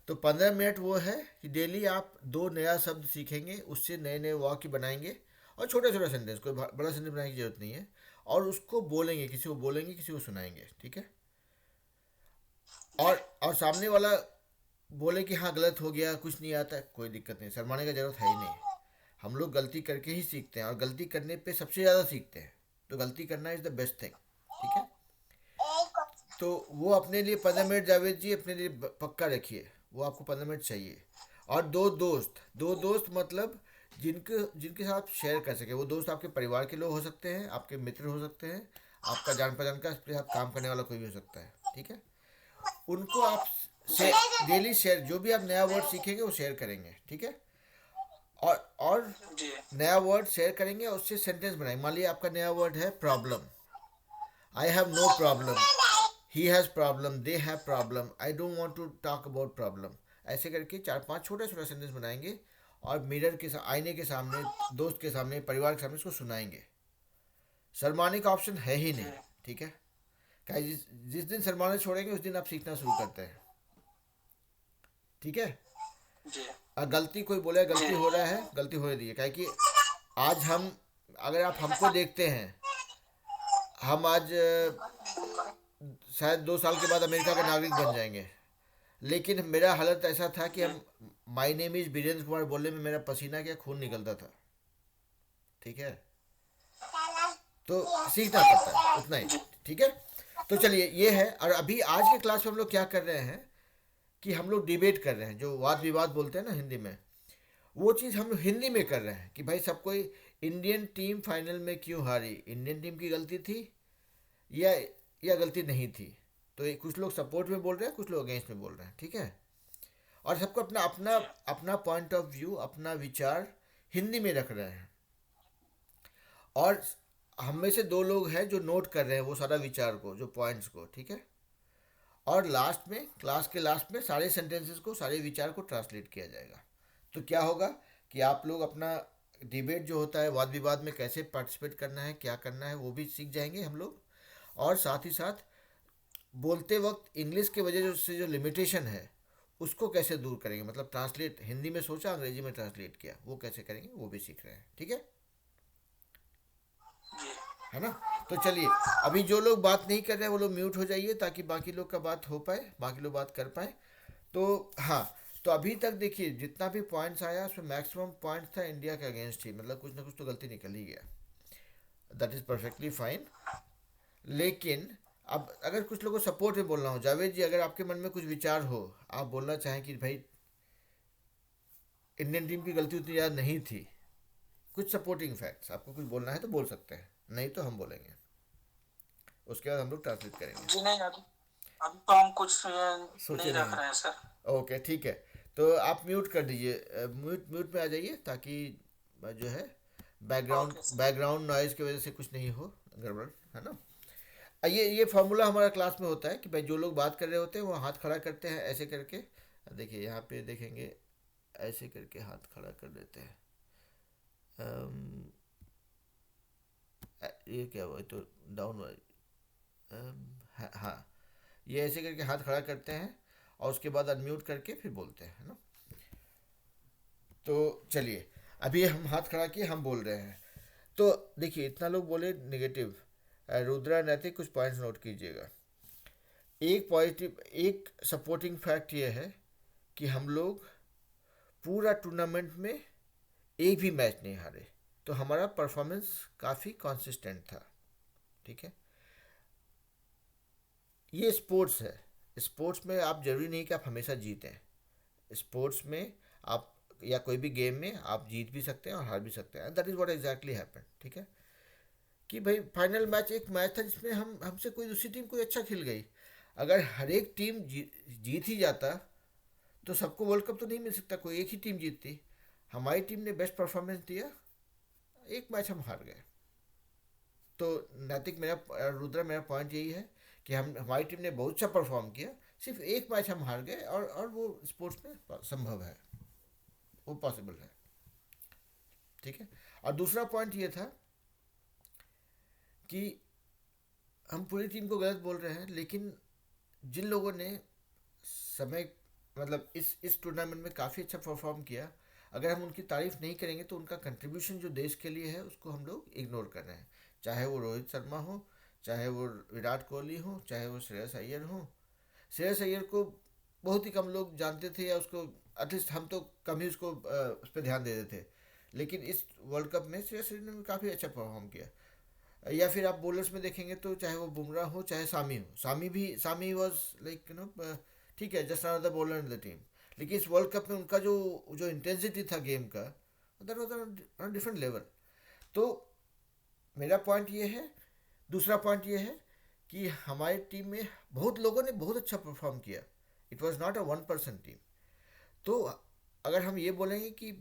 तो 15 मिनट वो है कि डेली आप 2 नया शब्द सीखेंगे, उससे नए नए वाक्य बनाएंगे और छोटा छोटा सेंटेंस, कोई बड़ा सेंटेंस बनाने की जरूरत नहीं है। और उसको बोलेंगे, किसी को बोलेंगे, किसी को सुनाएंगे, ठीक है। और सामने वाला बोले कि हाँ गलत हो गया, कुछ नहीं आता, कोई दिक्कत नहीं, शर्माने का जरूरत है ही नहीं। हम लोग गलती करके ही सीखते हैं और गलती करने पे सबसे ज़्यादा सीखते हैं। तो गलती करना इज़ द बेस्ट थिंग, ठीक है। तो वो अपने लिए 15 मिनट जावेद जी अपने लिए पक्का रखिए, वो आपको 15 मिनट चाहिए। और 2 दोस्त मतलब जिनके साथ शेयर कर सके। वो दोस्त आपके परिवार के लोग हो सकते हैं, आपके मित्र हो सकते हैं, आपका जान पहचान का आपके साथ काम करने वाला कोई भी हो सकता है, ठीक है। उनको आप डेली शेयर, जो भी आप नया वर्ड सीखेंगे वो शेयर करेंगे, ठीक है। और नया वर्ड शेयर करेंगे और उससे सेंटेंस बनाएंगे। मान लीजिए आपका नया वर्ड है problem, I have no problem, he has problem, they have problem, I don't want to talk about problem. ऐसे करके 4-5 छोटा छोटा सेंटेंस बनाएंगे और मिरर के आईने के सामने, दोस्त के सामने, परिवार के सामने इसको सुनाएंगे। शर्माने का ऑप्शन है ही नहीं, ठीक है। क्या जिस दिन शर्माने छोड़ेंगे उस दिन आप सीखना शुरू करते हैं, ठीक है। गलती कोई बोले गलती हो रहा है, गलती होने दीजिए। क्या कि आज हम, अगर आप हमको देखते हैं, हम आज शायद 2 साल के बाद अमेरिका का नागरिक बन जाएंगे, लेकिन मेरा हालत ऐसा था कि हम my name is Birendra Kumar बोलने में मेरा पसीना क्या खून निकलता था, ठीक है। तो सीखना पड़ता है, उतना ही, ठीक है। तो चलिए ये है। और अभी आज के क्लास में हम लोग क्या कर रहे हैं कि हम लोग डिबेट कर रहे हैं, जो वाद विवाद बोलते हैं ना हिंदी में, वो चीज़ हम लोग हिंदी में कर रहे हैं कि भाई सब कोई इंडियन टीम फाइनल में क्यों हारी, इंडियन टीम की गलती थी या गलती नहीं थी? तो ये कुछ लोग सपोर्ट में बोल रहे हैं, कुछ लोग अगेंस्ट में बोल रहे हैं, ठीक है। और सबको अपना अपना अपना पॉइंट ऑफ व्यू, अपना विचार हिंदी में रख रहे हैं, और हम में से दो लोग हैं जो नोट कर रहे हैं वो सारा विचार को, जो पॉइंट्स को, ठीक है। और लास्ट में, क्लास के लास्ट में सारे सेंटेंसेस को, सारे विचार को ट्रांसलेट किया जाएगा। तो क्या होगा कि आप लोग अपना डिबेट जो होता है, वाद विवाद में कैसे पार्टिसिपेट करना है, क्या करना है, वो भी सीख जाएंगे हम लोग। और साथ ही साथ बोलते वक्त इंग्लिश के वजह से जो लिमिटेशन है उसको कैसे दूर करेंगे, मतलब ट्रांसलेट, हिंदी में सोचा अंग्रेजी में ट्रांसलेट किया, वो कैसे करेंगे वो भी सीख रहे हैं, ठीक है ना। तो चलिए, अभी जो लोग बात नहीं कर रहे हैं वो लोग म्यूट हो जाइए, ताकि बाकी लोग का बात हो पाए, बाकी लोग बात कर पाए। तो हाँ, तो अभी तक देखिए जितना भी पॉइंट्स आया उसमें मैक्सिमम पॉइंट था इंडिया के अगेंस्ट ही, मतलब कुछ ना कुछ तो गलती निकल ही गया। That is perfectly fine. लेकिन अब अगर कुछ लोगों को सपोर्ट में बोलना हो, जावेद जी अगर आपके मन में कुछ विचार हो, आप बोलना चाहें कि भाई इंडियन टीम की गलती उतनी ज़्यादा नहीं थी, कुछ सपोर्टिंग फैक्ट्स आपको कुछ बोलना है तो बोल सकते हैं, नहीं तो हम बोलेंगे, उसके बाद हम लोग ट्रांसलेट करेंगे। जी नहीं, अभी तो हम कुछ नहीं रख रहे हैं सर। ओके ठीक है, तो आप म्यूट कर दीजिए, म्यूट में आ जाइए, ताकि जो है बैकग्राउंड नॉइज़ की वजह से कुछ नहीं हो गड़बड़, है ना। ये फार्मूला हमारा क्लास में होता है कि भाई जो लोग बात कर रहे होते हैं वो हाथ खड़ा करते हैं ऐसे करके, देखिए यहाँ पे देखेंगे ऐसे करके हाथ खड़ा कर देते हैं। ये क्या हुआ, तो डाउन हुआ, हाँ, ये ऐसे करके हाथ खड़ा करते हैं और उसके बाद अनम्यूट करके फिर बोलते हैं, है ना। तो चलिए, अभी हम हाथ खड़ा किए, हम बोल रहे हैं। तो देखिए इतना लोग बोले नेगेटिव, रुद्रा नैतिक कुछ पॉइंट्स नोट कीजिएगा। एक पॉजिटिव, एक सपोर्टिंग फैक्ट ये है कि हम लोग पूरा टूर्नामेंट में एक भी मैच नहीं हारे, तो हमारा परफॉर्मेंस काफ़ी कंसिस्टेंट था, ठीक है। ये स्पोर्ट्स है, स्पोर्ट्स में आप जरूरी नहीं कि आप हमेशा जीतें, स्पोर्ट्स में आप या कोई भी गेम में आप जीत भी सकते हैं और हार भी सकते हैं। That is what exactly happened, ठीक है। कि भाई फाइनल मैच एक मैच था जिसमें हमसे कोई दूसरी टीम कोई अच्छा खेल गई, अगर हर एक टीम जीत ही जाता तो सबको वर्ल्ड कप तो नहीं मिल सकता, कोई एक ही टीम जीतती। हमारी टीम ने बेस्ट परफॉर्मेंस दिया, एक मैच हम हार गए। तो नैतिक, रुद्रा मेरा पॉइंट यही है कि हमारी टीम ने बहुत अच्छा परफॉर्म किया, सिर्फ एक मैच हम हार गए, और वो स्पोर्ट्स में संभव है, वो पॉसिबल है, ठीक है। और दूसरा पॉइंट ये था कि हम पूरी टीम को गलत बोल रहे हैं, लेकिन जिन लोगों ने समय, मतलब इस टूर्नामेंट में काफ़ी अच्छा परफॉर्म किया, अगर हम उनकी तारीफ़ नहीं करेंगे तो उनका कंट्रीब्यूशन जो देश के लिए है उसको हम लोग इग्नोर कर रहे हैं। चाहे वो रोहित शर्मा हो, चाहे वो विराट कोहली हो, चाहे वो श्रेयस अय्यर हो। श्रेयस अय्यर को बहुत ही कम लोग जानते थे, या उसको एटलीस्ट हम तो कम ही उसको उस पर ध्यान देते थे, लेकिन इस वर्ल्ड कप में श्रेयस अय्यर ने काफ़ी अच्छा परफॉर्म किया। या फिर आप बॉलर्स में देखेंगे तो चाहे वो बुमराह हो चाहे सामी हो, सामी वॉज लाइक ठीक है, just another bowler in the team, लेकिन इस वर्ल्ड कप में उनका जो इंटेंसिटी था गेम का, that was on different level. तो मेरा पॉइंट ये है, दूसरा पॉइंट ये है कि हमारी टीम में बहुत लोगों ने बहुत अच्छा परफॉर्म किया, it was not a 1% team. तो अगर हम ये बोलेंगे कि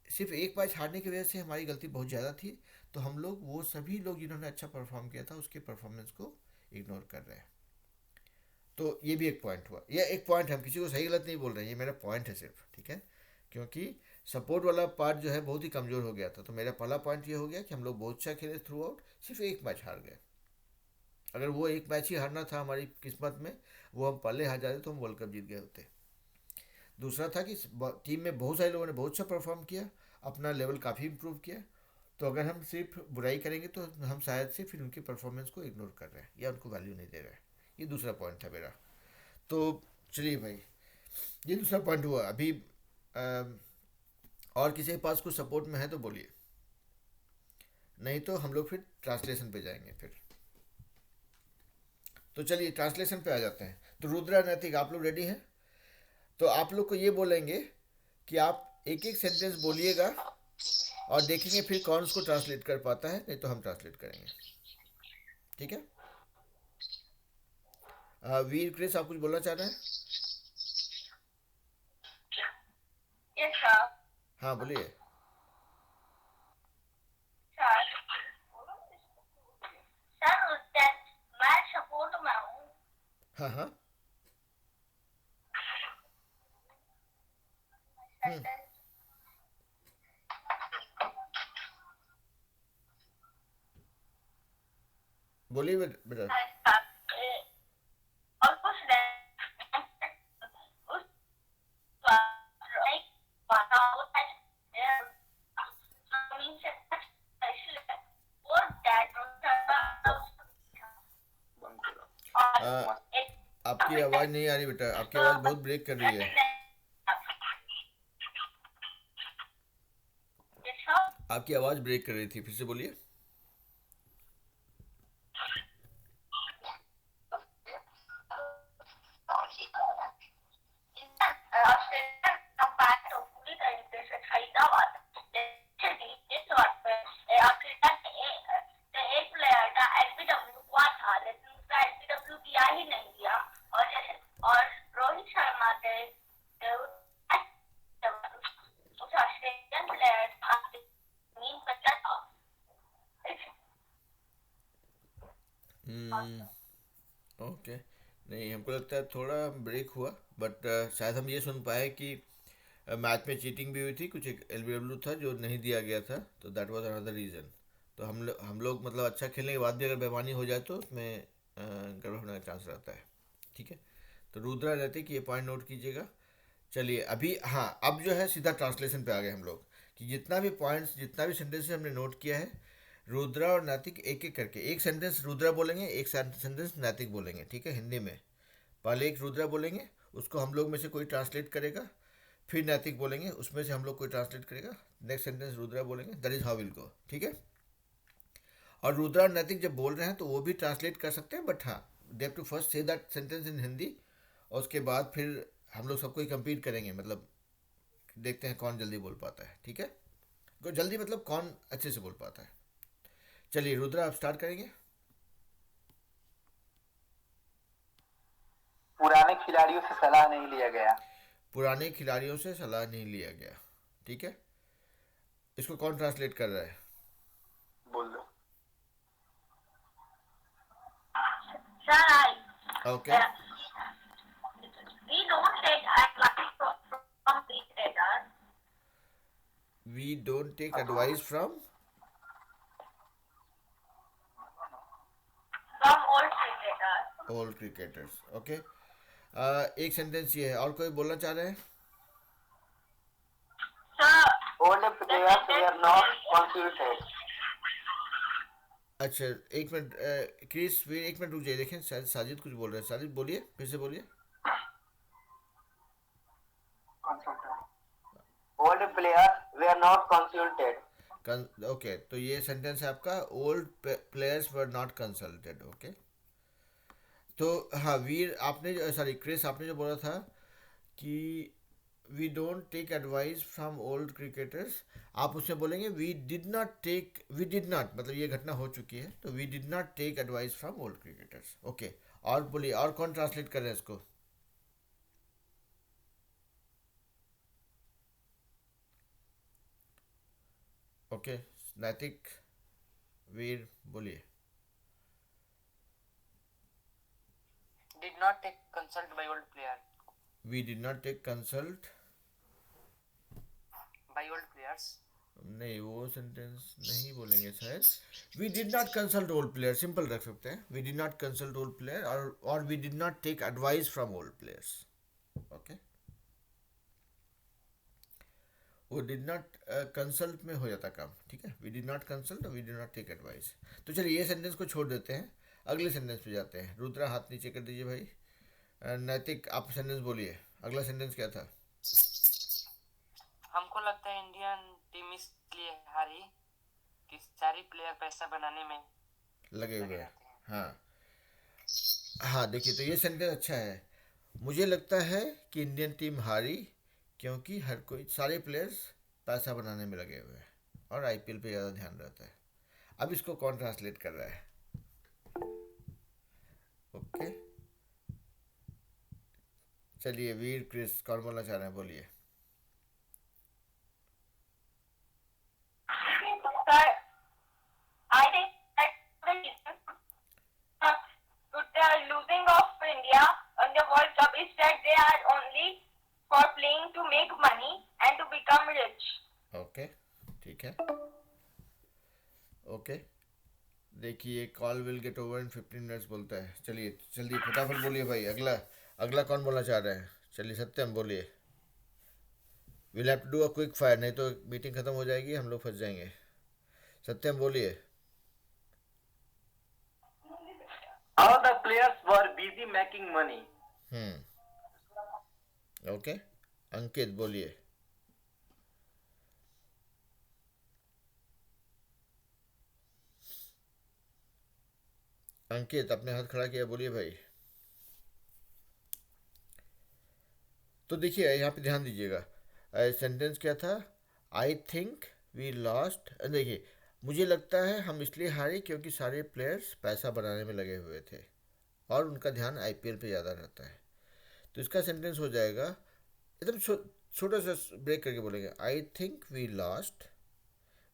सिर्फ एक मैच हारने की वजह से हमारी गलती बहुत ज़्यादा थी, तो हम लोग वो सभी लोग जिन्होंने अच्छा परफॉर्म किया था उसके परफॉर्मेंस को इग्नोर कर रहे हैं। तो ये भी एक पॉइंट हुआ, यह एक पॉइंट, हम किसी को सही गलत नहीं बोल रहे हैं, ये मेरा पॉइंट है सिर्फ, ठीक है। क्योंकि सपोर्ट वाला पार्ट जो है बहुत ही कमज़ोर हो गया था। तो मेरा पहला पॉइंट ये हो गया कि हम लोग बहुत अच्छा खेले थ्रू आउट, सिर्फ एक मैच हार गए। अगर वो एक मैच ही हारना था हमारी किस्मत में, वो हम पहले हार जाते तो हम वर्ल्ड कप जीत गए होते। दूसरा था कि टीम में बहुत सारे लोगों ने बहुत अच्छा परफॉर्म किया, अपना लेवल काफ़ी इम्प्रूव किया। तो अगर हम सिर्फ बुराई करेंगे तो हम शायद से फिर उनकी परफॉर्मेंस को इग्नोर कर रहे हैं या उनको वैल्यू नहीं दे रहे हैं। ये दूसरा पॉइंट था मेरा। तो चलिए भाई, ये दूसरा पॉइंट हुआ। अभी और किसी के पास कुछ सपोर्ट में है तो बोलिए, नहीं तो हम लोग फिर ट्रांसलेशन पे जाएंगे फिर। तो चलिए ट्रांसलेशन पे आ जाते हैं। तो रुद्रा, नैतिक, आप लोग रेडी हैं? तो आप लोग को ये बोलेंगे कि आप एक एक सेंटेंस बोलिएगा और देखेंगे फिर कौन उसको ट्रांसलेट कर पाता है, नहीं तो हम ट्रांसलेट करेंगे। ठीक है। वीर क्रिस, आप कुछ बोलना चाह रहे हैं? Yes sir. हाँ बोलिए। सर सर मैं सपोर्ट में हूँ। हाँ हाँ। बोलिए बेटा। और कुछ उस आपकी आवाज़ नहीं आ रही बेटा, आपकी आवाज़ बहुत ब्रेक कर रही है। आपकी आवाज़ ब्रेक कर रही थी, फिर से बोलिए। पूरी तरीके से खरीदा हुआ था। इस बात पे अफ्रीका के एक प्लेयर का एलबीडब्ल्यू हुआ था, लेकिन उसका एलबीडब्ल्यू दिया ही नहीं दिया। और रोहित शर्मा के उस ऑस्ट्रेलियन प्लेयर जमीन पर चढ़ा। ओके। नहीं, हमको लगता है थोड़ा ब्रेक हुआ, बट शायद हम ये सुन पाए कि मैच में चीटिंग भी हुई थी, कुछ एक एलबीडब्ल्यू था जो नहीं दिया गया था, तो दैट वाज अनदर रीज़न। तो हम लोग मतलब अच्छा खेलने के बाद भी अगर बेईमानी हो जाए तो उसमें गड़बड़ होने का चांस रहता है। ठीक है। तो रुद्रा रहते कि ये पॉइंट नोट कीजिएगा। चलिए अभी, हाँ, अब जो है सीधा ट्रांसलेशन पे आ गए हम लोग, कि जितना भी पॉइंट्स, जितना भी सेंटेंस हमने नोट किया है, रुद्रा और नैतिक एक एक करके, एक सेंटेंस रुद्रा बोलेंगे, एक सेंटेंस नैतिक बोलेंगे। ठीक है, हिंदी में। पहले एक रुद्रा बोलेंगे, उसको हम लोग में से कोई ट्रांसलेट करेगा, फिर नैतिक बोलेंगे, उसमें से हम लोग कोई ट्रांसलेट करेगा, नेक्स्ट सेंटेंस रुद्रा बोलेंगे। That is how will go. ठीक है। और रुद्रा और नैतिक जब बोल रहे हैं तो वो भी ट्रांसलेट कर सकते हैं, बट हाँ, they have to first say that sentence in Hindi, और उसके बाद फिर हम लोग सबको ही कंपीट करेंगे, मतलब देखते हैं कौन जल्दी बोल पाता है। ठीक है। जल्दी मतलब कौन अच्छे से बोल पाता है। चलिए रुद्रा, आप स्टार्ट करेंगे। पुराने खिलाड़ियों से सलाह नहीं लिया गया। पुराने खिलाड़ियों से सलाह नहीं लिया गया। ठीक है। इसको कौन ट्रांसलेट कर रहा है? बोल दो। Sir, okay. we don't take advice from cricketers. We don't take advice from From old cricketers. Old cricketers. Okay. एक सेंटेंस ये है, और कोई बोलना चाह रहे हैं? Sir, Older players were not consulted. अच्छा, एक मिनट क्रिस, फिर एक मिनट रुक जाइए, देखें शायद साजिद कुछ बोल रहे हैं। साजिद बोलिए, फिर से बोलिए। Older players were not consulted. Okay, तो ये सेंटेंस है आपका, old players were not consulted. Okay. तो हाँ, वीर आपने, सॉरी क्रिस, आपने जो बोला था कि we don't take advice from old cricketers, आप उसमें बोलेंगे वी डिड नॉट, मतलब ये घटना हो चुकी है, तो we did not take advice from old cricketers. Okay. और बोलिए, और कौन ट्रांसलेट कर रहे हैं इसको? ओके, नैतिक, वीर, बोलिए। Did not take consult by old player. We did not take consult By old players. नहीं, वो सेंटेंस नहीं बोलेंगे शायद। We did not consult old player, simple रख सकते हैं। We did not consult old player, और we did not take advice from old players. Okay. वो डिड नॉट कंसल्ट में हो जाता काम। ठीक है। वी डिड नॉट कंसल्ट और we did not take advice. तो चलिए ये सेंटेंस को छोड़ देते हैं, अगले सेंटेंस पे जाते हैं। रुद्रा, हाथ नीचे कर दीजिए भाई। नैतिक, आप सेंटेंस बोलिए, अगला सेंटेंस क्या था? हमको लगता है इंडियन टीम इसलिए हारी कि सारे प्लेयर पैसा बनाने में लगे हुए हैं। हाँ हाँ, देखिए, तो ये सेंटेंस अच्छा है। मुझे लगता है कि इंडियन टीम हारी क्योंकि हर कोई, सारे प्लेयर्स पैसा बनाने में लगे हुए हैं। और आईपीएल पे ज़्यादा ध्यान रहता है। अब इसको कौन ट्रांसलेट कर रहा है? ओके, चलिए वीर क्रिस कौन बोलना चाह रहे हैं, बोलिए। I think that the reason to the losing of India on the World Cup is that they are only for playing to make money and to become rich. Okay, ठीक है। Okay, देखिए call will get over in 15 minutes बोलता है। चलिए जल्दी फटाफट बोलिए भाई, अगला अगला कौन बोलना चाह रहे हैं? चलिए सत्यम बोलिए। Will have to do a quick fire, नहीं तो मीटिंग खत्म हो जाएगी, हम लोग फंस जाएंगे। सत्यम बोलिए। All the players were busy making money. Okay, Ankit बोलिए। अंकित अपने हाथ खड़ा किया, बोलिए भाई। तो देखिए यहाँ पे ध्यान दीजिएगा, सेंटेंस क्या था? I think we lost. देखिए, मुझे लगता है हम इसलिए हारे क्योंकि सारे प्लेयर्स पैसा बनाने में लगे हुए थे और उनका ध्यान आईपीएल पे ज़्यादा रहता है। तो इसका सेंटेंस हो जाएगा, एकदम छोटा सा ब्रेक करके बोलेंगे, I think we lost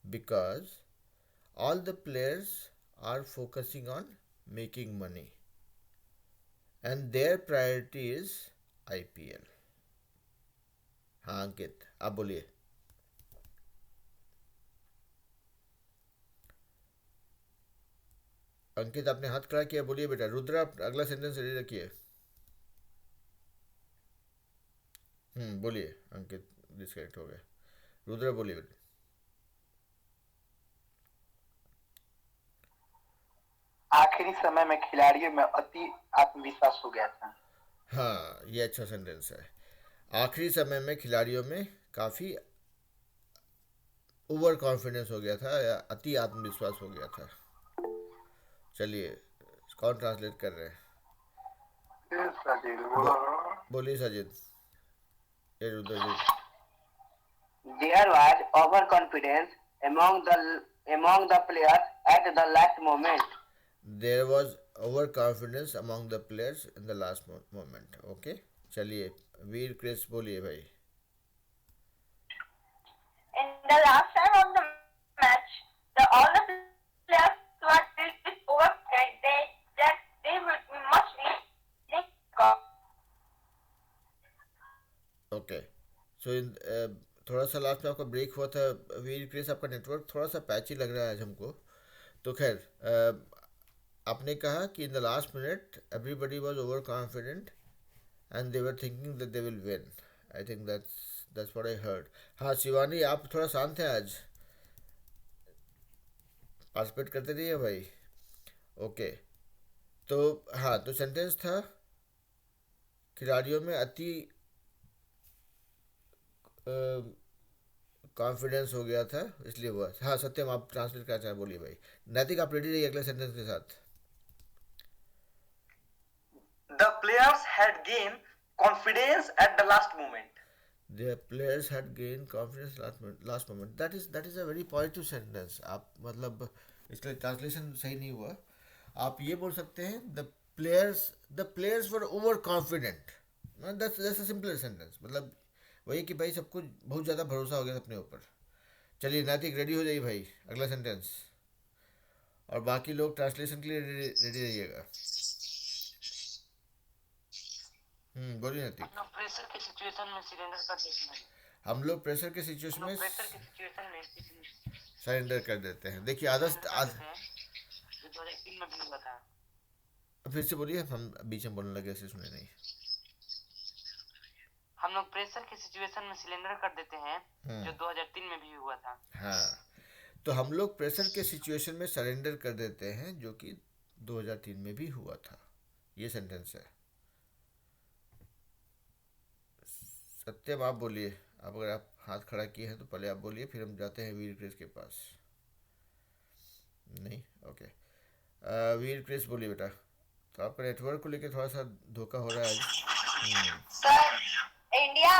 because all the players are focusing on making money and their priority is IPL. हाँ अंकित, आप बोलिए। अंकित आपने हाथ खड़ा किया, बोलिए बेटा। रुद्रा आप अगला सेंटेंस रेडी रखिए। बोलिए। अंकित डिस्कनेक्ट हो गया। रुद्रा बोलिए बेटा। आखिरी समय में खिलाड़ियों में अति आत्मविश्वास हो गया था। हाँ, ये अच्छा सेंटेंस है। आखिरी समय में खिलाड़ियों में काफ़ी ओवर कॉन्फिडेंस हो गया था या अति आत्मविश्वास हो गया था। चलिए कौन ट्रांसलेट कर रहे हैं? बोलिए सजिद। ये रुद्र जी। There was overconfidence among the players at the last moment. There was overconfidence among the players in the last moment. Okay, चलिए वीर क्रिस बोलिए भाई। In the last time of the match, all the players were filled with overconfidence that they must win the cup. Okay, so थोड़ा सा last में आपका break हुआ था वीर Chris, आपका नेटवर्क थोड़ा सा पैची लग रहा है आज हमको। तो खैर, आपने कहा कि in the last minute everybody was over confident and they were thinking that they will win. I think that's what I heard. हाँ शिवानी, आप थोड़ा शांत हैं आज, पार्टिसिपेट करते रहिए भाई। ओके, तो हाँ, तो सेंटेंस था खिलाड़ियों में अति कॉन्फिडेंस हो गया था इसलिए हुआ। हाँ सत्यम, आप ट्रांसलेट करना चाहें, बोलिए भाई। नैतिक आप रेडी रहिए अगले सेंटेंस के साथ। The players had gained confidence at the last moment. The players had gained confidence last moment. That is a very positive sentence. आप मतलब इसका ट्रांसलेशन सही नहीं हुआ। आप ये बोल सकते हैं the players were overconfident. That's a simpler sentence. मतलब वही कि भाई सबको बहुत ज़्यादा भरोसा हो गया अपने ऊपर। चलिए नैतिक रेडी हो जाइए भाई, अगला सेंटेंस। और बाकी लोग ट्रांसलेशन के लिए रेडी रहिएगा। बोलिए नैतिक। हम लोग प्रेशर के सिचुएशन में सरेंडर कर देते हैं। हम लोग प्रेशर के सिचुएशन में सरेंडर कर देते हैं। देखिए आदर्श 2003 में भी हुआ था। फिर से बोलिए, हम बीच में बोलने लगे, ऐसे सुने नहीं। हम लोग प्रेशर के सिचुएशन में सिलेंडर कर देते हैं, जो 2003 में भी हुआ था। हाँ, तो हम लोग प्रेशर के सिचुएशन में सरेंडर कर देते हैं जो कि 2003 में भी हुआ था। ये सेंटेंस है। सत्यम आप बोलिए। अब अगर आप हाथ खड़ा किए हैं तो पहले आप बोलिए, फिर हम जाते हैं वीर क्रिस के पास। नहीं, ओके। वीर क्रिस बोलिए बेटा। तो आपका नेटवर्क को लेकर थोड़ा सा धोखा हो रहा है। Sir, India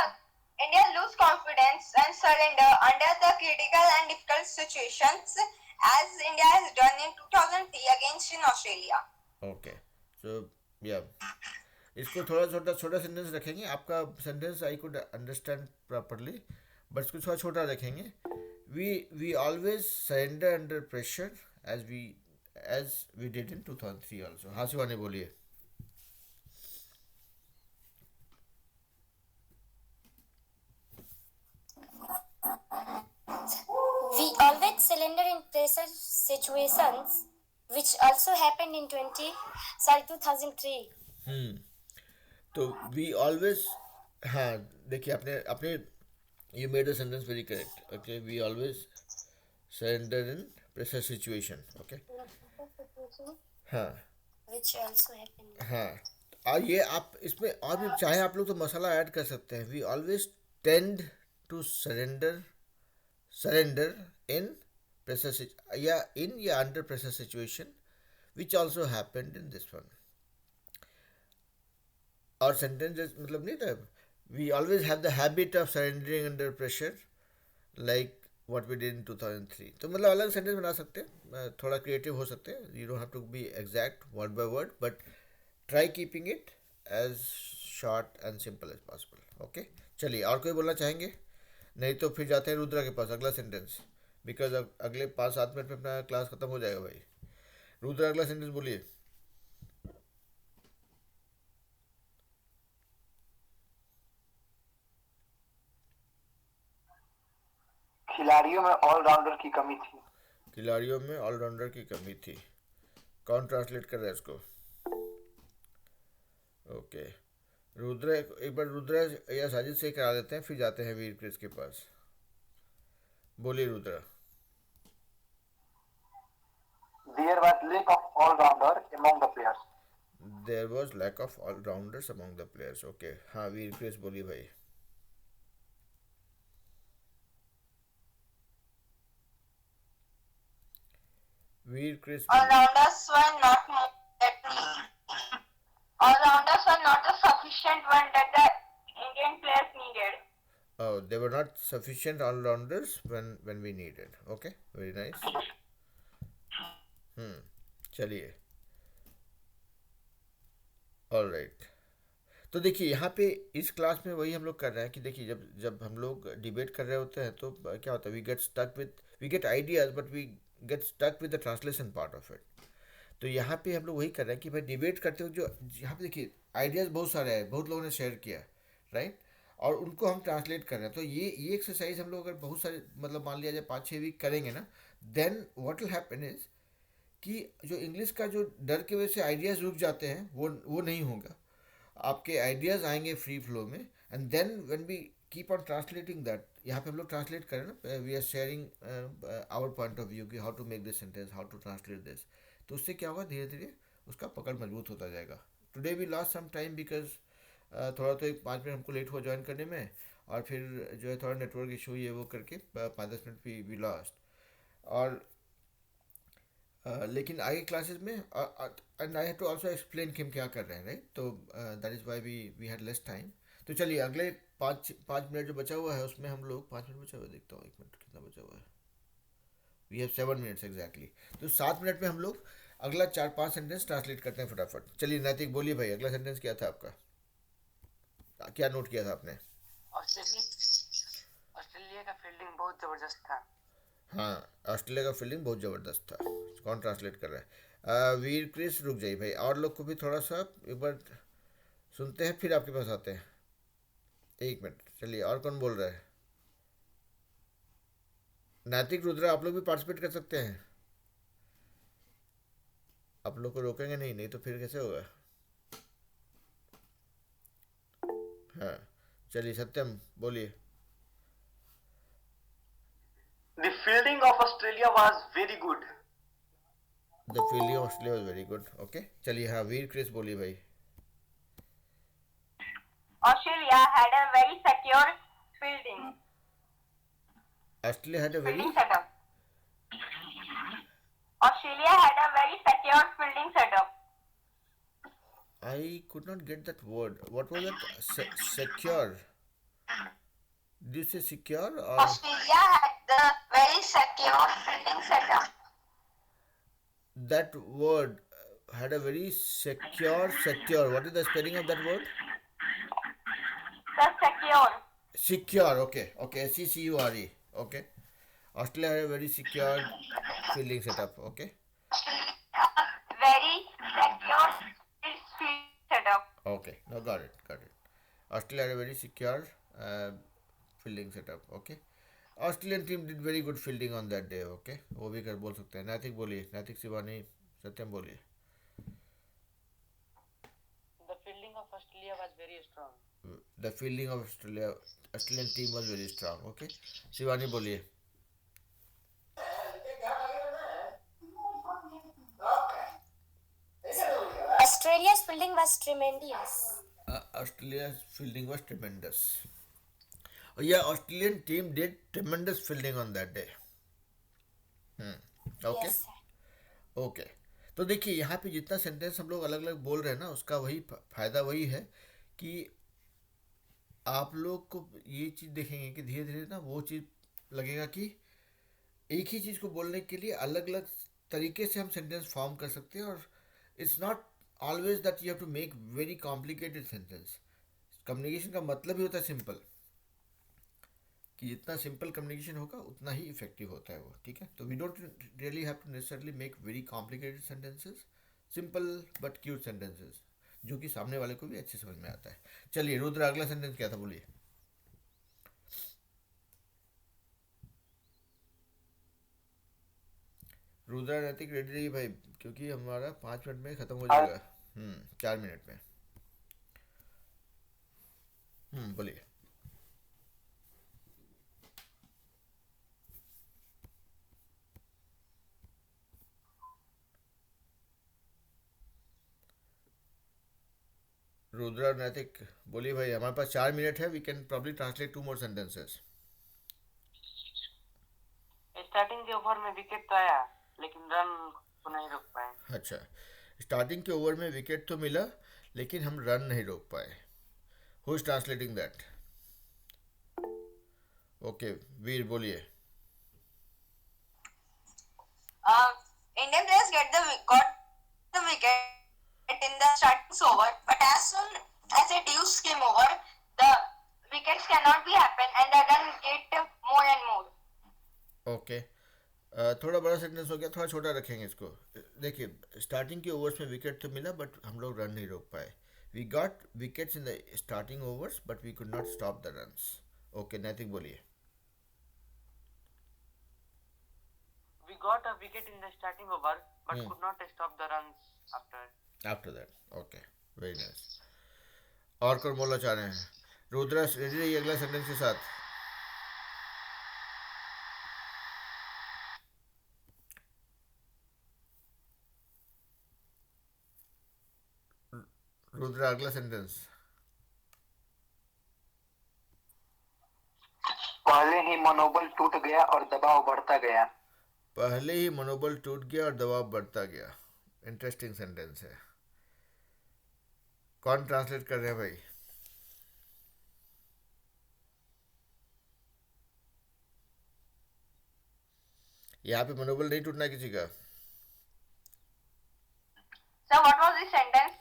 lose confidence and surrender under the critical critical and difficult situations as India has done in 2003 against in Australia. Okay, so yeah, इसको थोड़ा छोटा सेंटेंस रखेंगे. आपका sentence I could understand properly, but इसको थोड़ा छोटा रखेंगे. we always surrender under pressure as we did in 2003 also. हाँ शिवानी बोलिए. We always surrender in pressure situations, which also happened in 2003. तो we always, हाँ देखिए आपने you made the sentence very correct. Okay, we always surrender in pressure situation. Okay, हाँ Which also happened. हाँ. और ये आप इसमें और भी चाहे आप लोग तो मसाला ऐड कर सकते हैं. We always tend to surrender in pressure या under pressure situation, which also happened in this one. और सेंटेंस मतलब नहीं था. We always have the habit of surrendering under pressure, like what we did in 2003. तो मतलब अलग sentence बना सकते हैं, थोड़ा क्रिएटिव हो सकते हैं. You don't have to be exact word by word, but try keeping it as short and simple as possible. Okay, चलिए और कोई बोलना चाहेंगे? नहीं तो फिर जाते हैं रुद्रा के पास अगला सेंटेंस, बिकॉज अगले 5-7 मिनट में अपना क्लास खत्म हो जाएगा भाई. रुद्रा अगला सेंटेंस बोलिए. खिलाड़ियों में ऑलराउंडर की कमी थी. खिलाड़ियों में ऑलराउंडर की कमी थी. कौन ट्रांसलेट कर रहा है इसको? ओके, रुद्रा एक बार रुद्रा या साजिद से करा देते हैं, फिर जाते हैं वीर क्रिस के पास. बोलिए Rudra. There was lack of all-rounder among the players. There was lack of all-rounders among the players. Okay, हाँ वीर क्रिस बोलिए भाई. वीर Chris. All-rounders were not all-rounders were not the sufficient one that the Indian players needed. Oh, they were not sufficient all-rounders when we needed. Okay, very nice. चलिए. All right. तो देखिए यहाँ पे इस class में वही हम लोग कर रहे हैं कि देखिए जब हम लोग डिबेट कर रहे होते हैं तो क्या होता है, we get ideas but we get stuck with the translation part of it. तो यहाँ पे हम लोग वही कर रहे हैं कि भाई डिबेट करते हो जो यहाँ पे देखिए आइडियाज़ बहुत सारे हैं, बहुत लोगों ने शेयर किया, राइट, और उनको हम ट्रांसलेट कर रहे हैं. तो ये एक्सरसाइज हम लोग अगर बहुत सारे मतलब मान लिया जाए 5-6 वीक करेंगे ना, then what will happen is कि जो इंग्लिश का जो डर की वजह से आइडियाज़ रुक जाते हैं वो नहीं होगा. आपके आइडियाज़ आएंगे फ्री फ्लो में. And then when we keep on translating that, यहाँ पे हम लोग ट्रांसलेट करें ना, we are sharing our point of view कि how to make this sentence, how to translate this. तो उससे क्या होगा, धीरे धीरे उसका पकड़ मजबूत होता जाएगा. Today we lost some time because थोड़ा तो 5 मिनट हमको लेट हुआ ज्वाइन करने में, और फिर जो है थोड़ा नेटवर्क इशू ये वो करके 5-10 मिनट वी लॉस्ट. और लेकिन आगे क्लासेस में and I have to also explain कि हम क्या कर रहे हैं, राइट. तो that is why we had less time. तो चलिए अगले 5 मिनट जो बचा हुआ है उसमें हम लोग 5 मिनट बचा हुआ है, देखता हूँ 1 मिनट कितना बचा हुआ है. We have 7 minutes exactly. तो 7 मिनट में हम लोग अगला 4-5 सेंटेंस ट्रांसलेट करते हैं फटाफट. चलिए नैतिक बोलिए भाई, अगला सेंटेंस क्या था आपका, क्या नोट किया था आपने? ऑस्ट्रेलिया का फील्डिंग बहुत जबरदस्त था. हाँ, ऑस्ट्रेलिया का फील्डिंग बहुत ज़बरदस्त था. कौन ट्रांसलेट कर रहा है? वीर क्रिस रुक जाइए भाई, और लोग को भी थोड़ा सा एक बार सुनते हैं फिर आपके पास आते हैं. 1 मिनट. चलिए और कौन बोल रहा है? नैतिक, रुद्रा, आप लोग भी पार्टिसिपेट कर सकते हैं. आप लोग को रोकेंगे नहीं तो फिर कैसे होगा. हाँ चलिए सत्यम बोलिए. The fielding of Australia was very good. The fielding of Australia was very good. Okay, चलिए हाँ वीर क्रिस बोलिए भाई. Australia had a very secure fielding. Australia had a very Fielding setup. Australia had a very secure fielding setup. I could not get that word. What was it? Secure. Did you say secure or? Australia had the very secure fielding setup. That word had a very secure. What is the spelling of that word? Sir, secure. Secure. Okay. SECURE. Okay. Australia had a very secured fielding setup. Okay. Very secure fielding setup. Okay. No, got it. Australia had a very secure fielding setup. Okay. Australian team did very good fielding on that day. Okay. वो भी कर बोल सकते हैं. नैतिक बोलिए. नैतिक शिवानी सत्यम बोलिए. The fielding of Australia was very strong. The fielding of Australian team was very strong. Okay. Shivani बोलिए. Australia's fielding was tremendous. Australia's fielding was tremendous. Oh, yeah, Australian team did tremendous fielding on that day. Okay. Yes, sir. Okay तो देखिए यहाँ पे जितना sentence हम लोग अलग अलग बोल रहे हैं ना उसका वही फायदा वही है कि आप लोग को ये चीज़ देखेंगे कि धीरे धीरे ना वो चीज़ लगेगा कि एक ही चीज़ को बोलने के लिए अलग अलग तरीके से हम सेंटेंस फॉर्म कर सकते हैं और it's not always that you have to make very complicated sentence. Communication का मतलब ही होता है सिंपल, कि जितना सिंपल कम्युनिकेशन होगा उतना ही इफेक्टिव होता है वो. ठीक है, तो we don't really have to necessarily make very complicated sentences, simple but cute sentences जो कि सामने वाले को भी अच्छे समझ में आता है. चलिए रुद्र, अगला सेंटेंस क्या था बोलिए. रुद्र नैतिक रेडी रहिए भाई, क्योंकि हमारा 5 मिनट में ख़त्म हो जाएगा. 4 मिनट में. बोलिए. रुद्रा नैतिक बोलिए भाई, हमारे पास 4 मिनट है. We can probably translate 2 more sentences. Starting के ओवर में विकेट तो आया लेकिन रन को नहीं रोक पाए. अच्छा, स्टार्टिंग के ओवर में विकेट तो मिला लेकिन हम रन नहीं रोक पाए. Who is translating that? Okay, Veer बोलिए. Indian players got the wicket in the starting over, but as soon as a deuce came over, the wickets cannot be happen and the run get more and more. Okay, थोड़ा बड़ा sentence हो गया, थोड़ा छोटा रखेंगे इसको. देखिए, starting के ओवर्स में विकेट तो मिला बट हम लोग रन नहीं रोक पाए. We got wickets in the starting overs but we could not stop the runs. Okay, Naitik बोलिए. We got a wicket in the starting over but could not stop the runs after that. Okay, very nice. और कौन बोलना चाह रहे हैं? Rudra ready रहिए अगला sentence के साथ. रुद्रा अगला सेंटेंस. पहले ही मनोबल टूट गया और दबाव बढ़ता गया. पहले ही मनोबल टूट गया और दबाव बढ़ता गया. इंटरेस्टिंग सेंटेंस है. कौन ट्रांसलेट कर रहे हैं भाई? यहाँ पे मनोबल नहीं टूटना किसी का. So what was the sentence?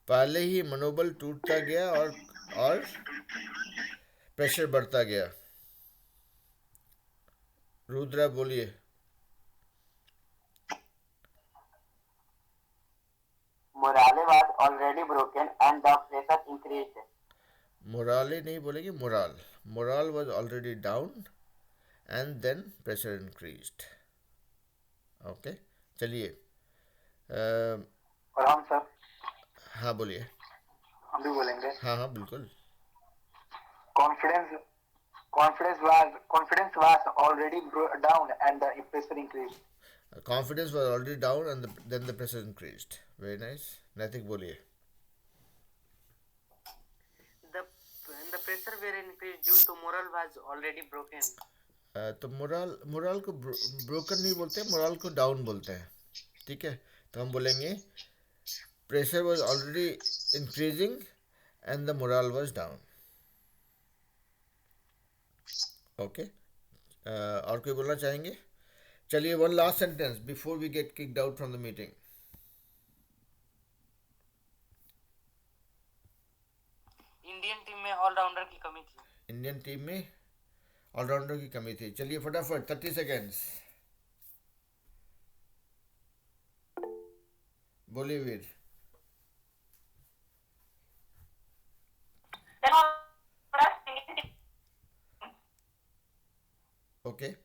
पहले ही मनोबल टूटता गया और प्रेशर बढ़ता गया. रुद्रा बोलिए. Morale was already broken and the pressure increased. Morale नहीं बोलेंगे, morale. Morale was already down and then pressure increased. Okay, चलिए. और हम सर, हाँ बोलिए. हम भी बोलेंगे. हाँ बिल्कुल. confidence was already down and the pressure increased. Confidence was already down and then the pressure increased. Very nice. नैतिक बोलिए. The pressure were increased due to morale was already broken. तो मोराल को ब्रोकन नहीं बोलते, morale को down बोलते हैं. ठीक है, तो हम बोलेंगे pressure was already increasing and the morale was down. Okay, और कोई बोलना चाहेंगे? चलिए, one last sentence before we get kicked out from the meeting. Indian team में ऑलराउंडर की कमी थी. इंडियन टीम में ऑलराउंडर की कमी थी. चलिए फटाफट 30 सेकेंड्स. बोलिए वीर. Okay.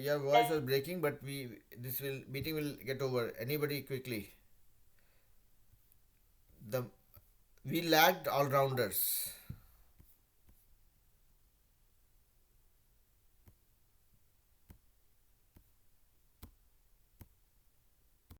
Your voice was breaking, but meeting will get over. Anybody quickly? We lacked all rounders.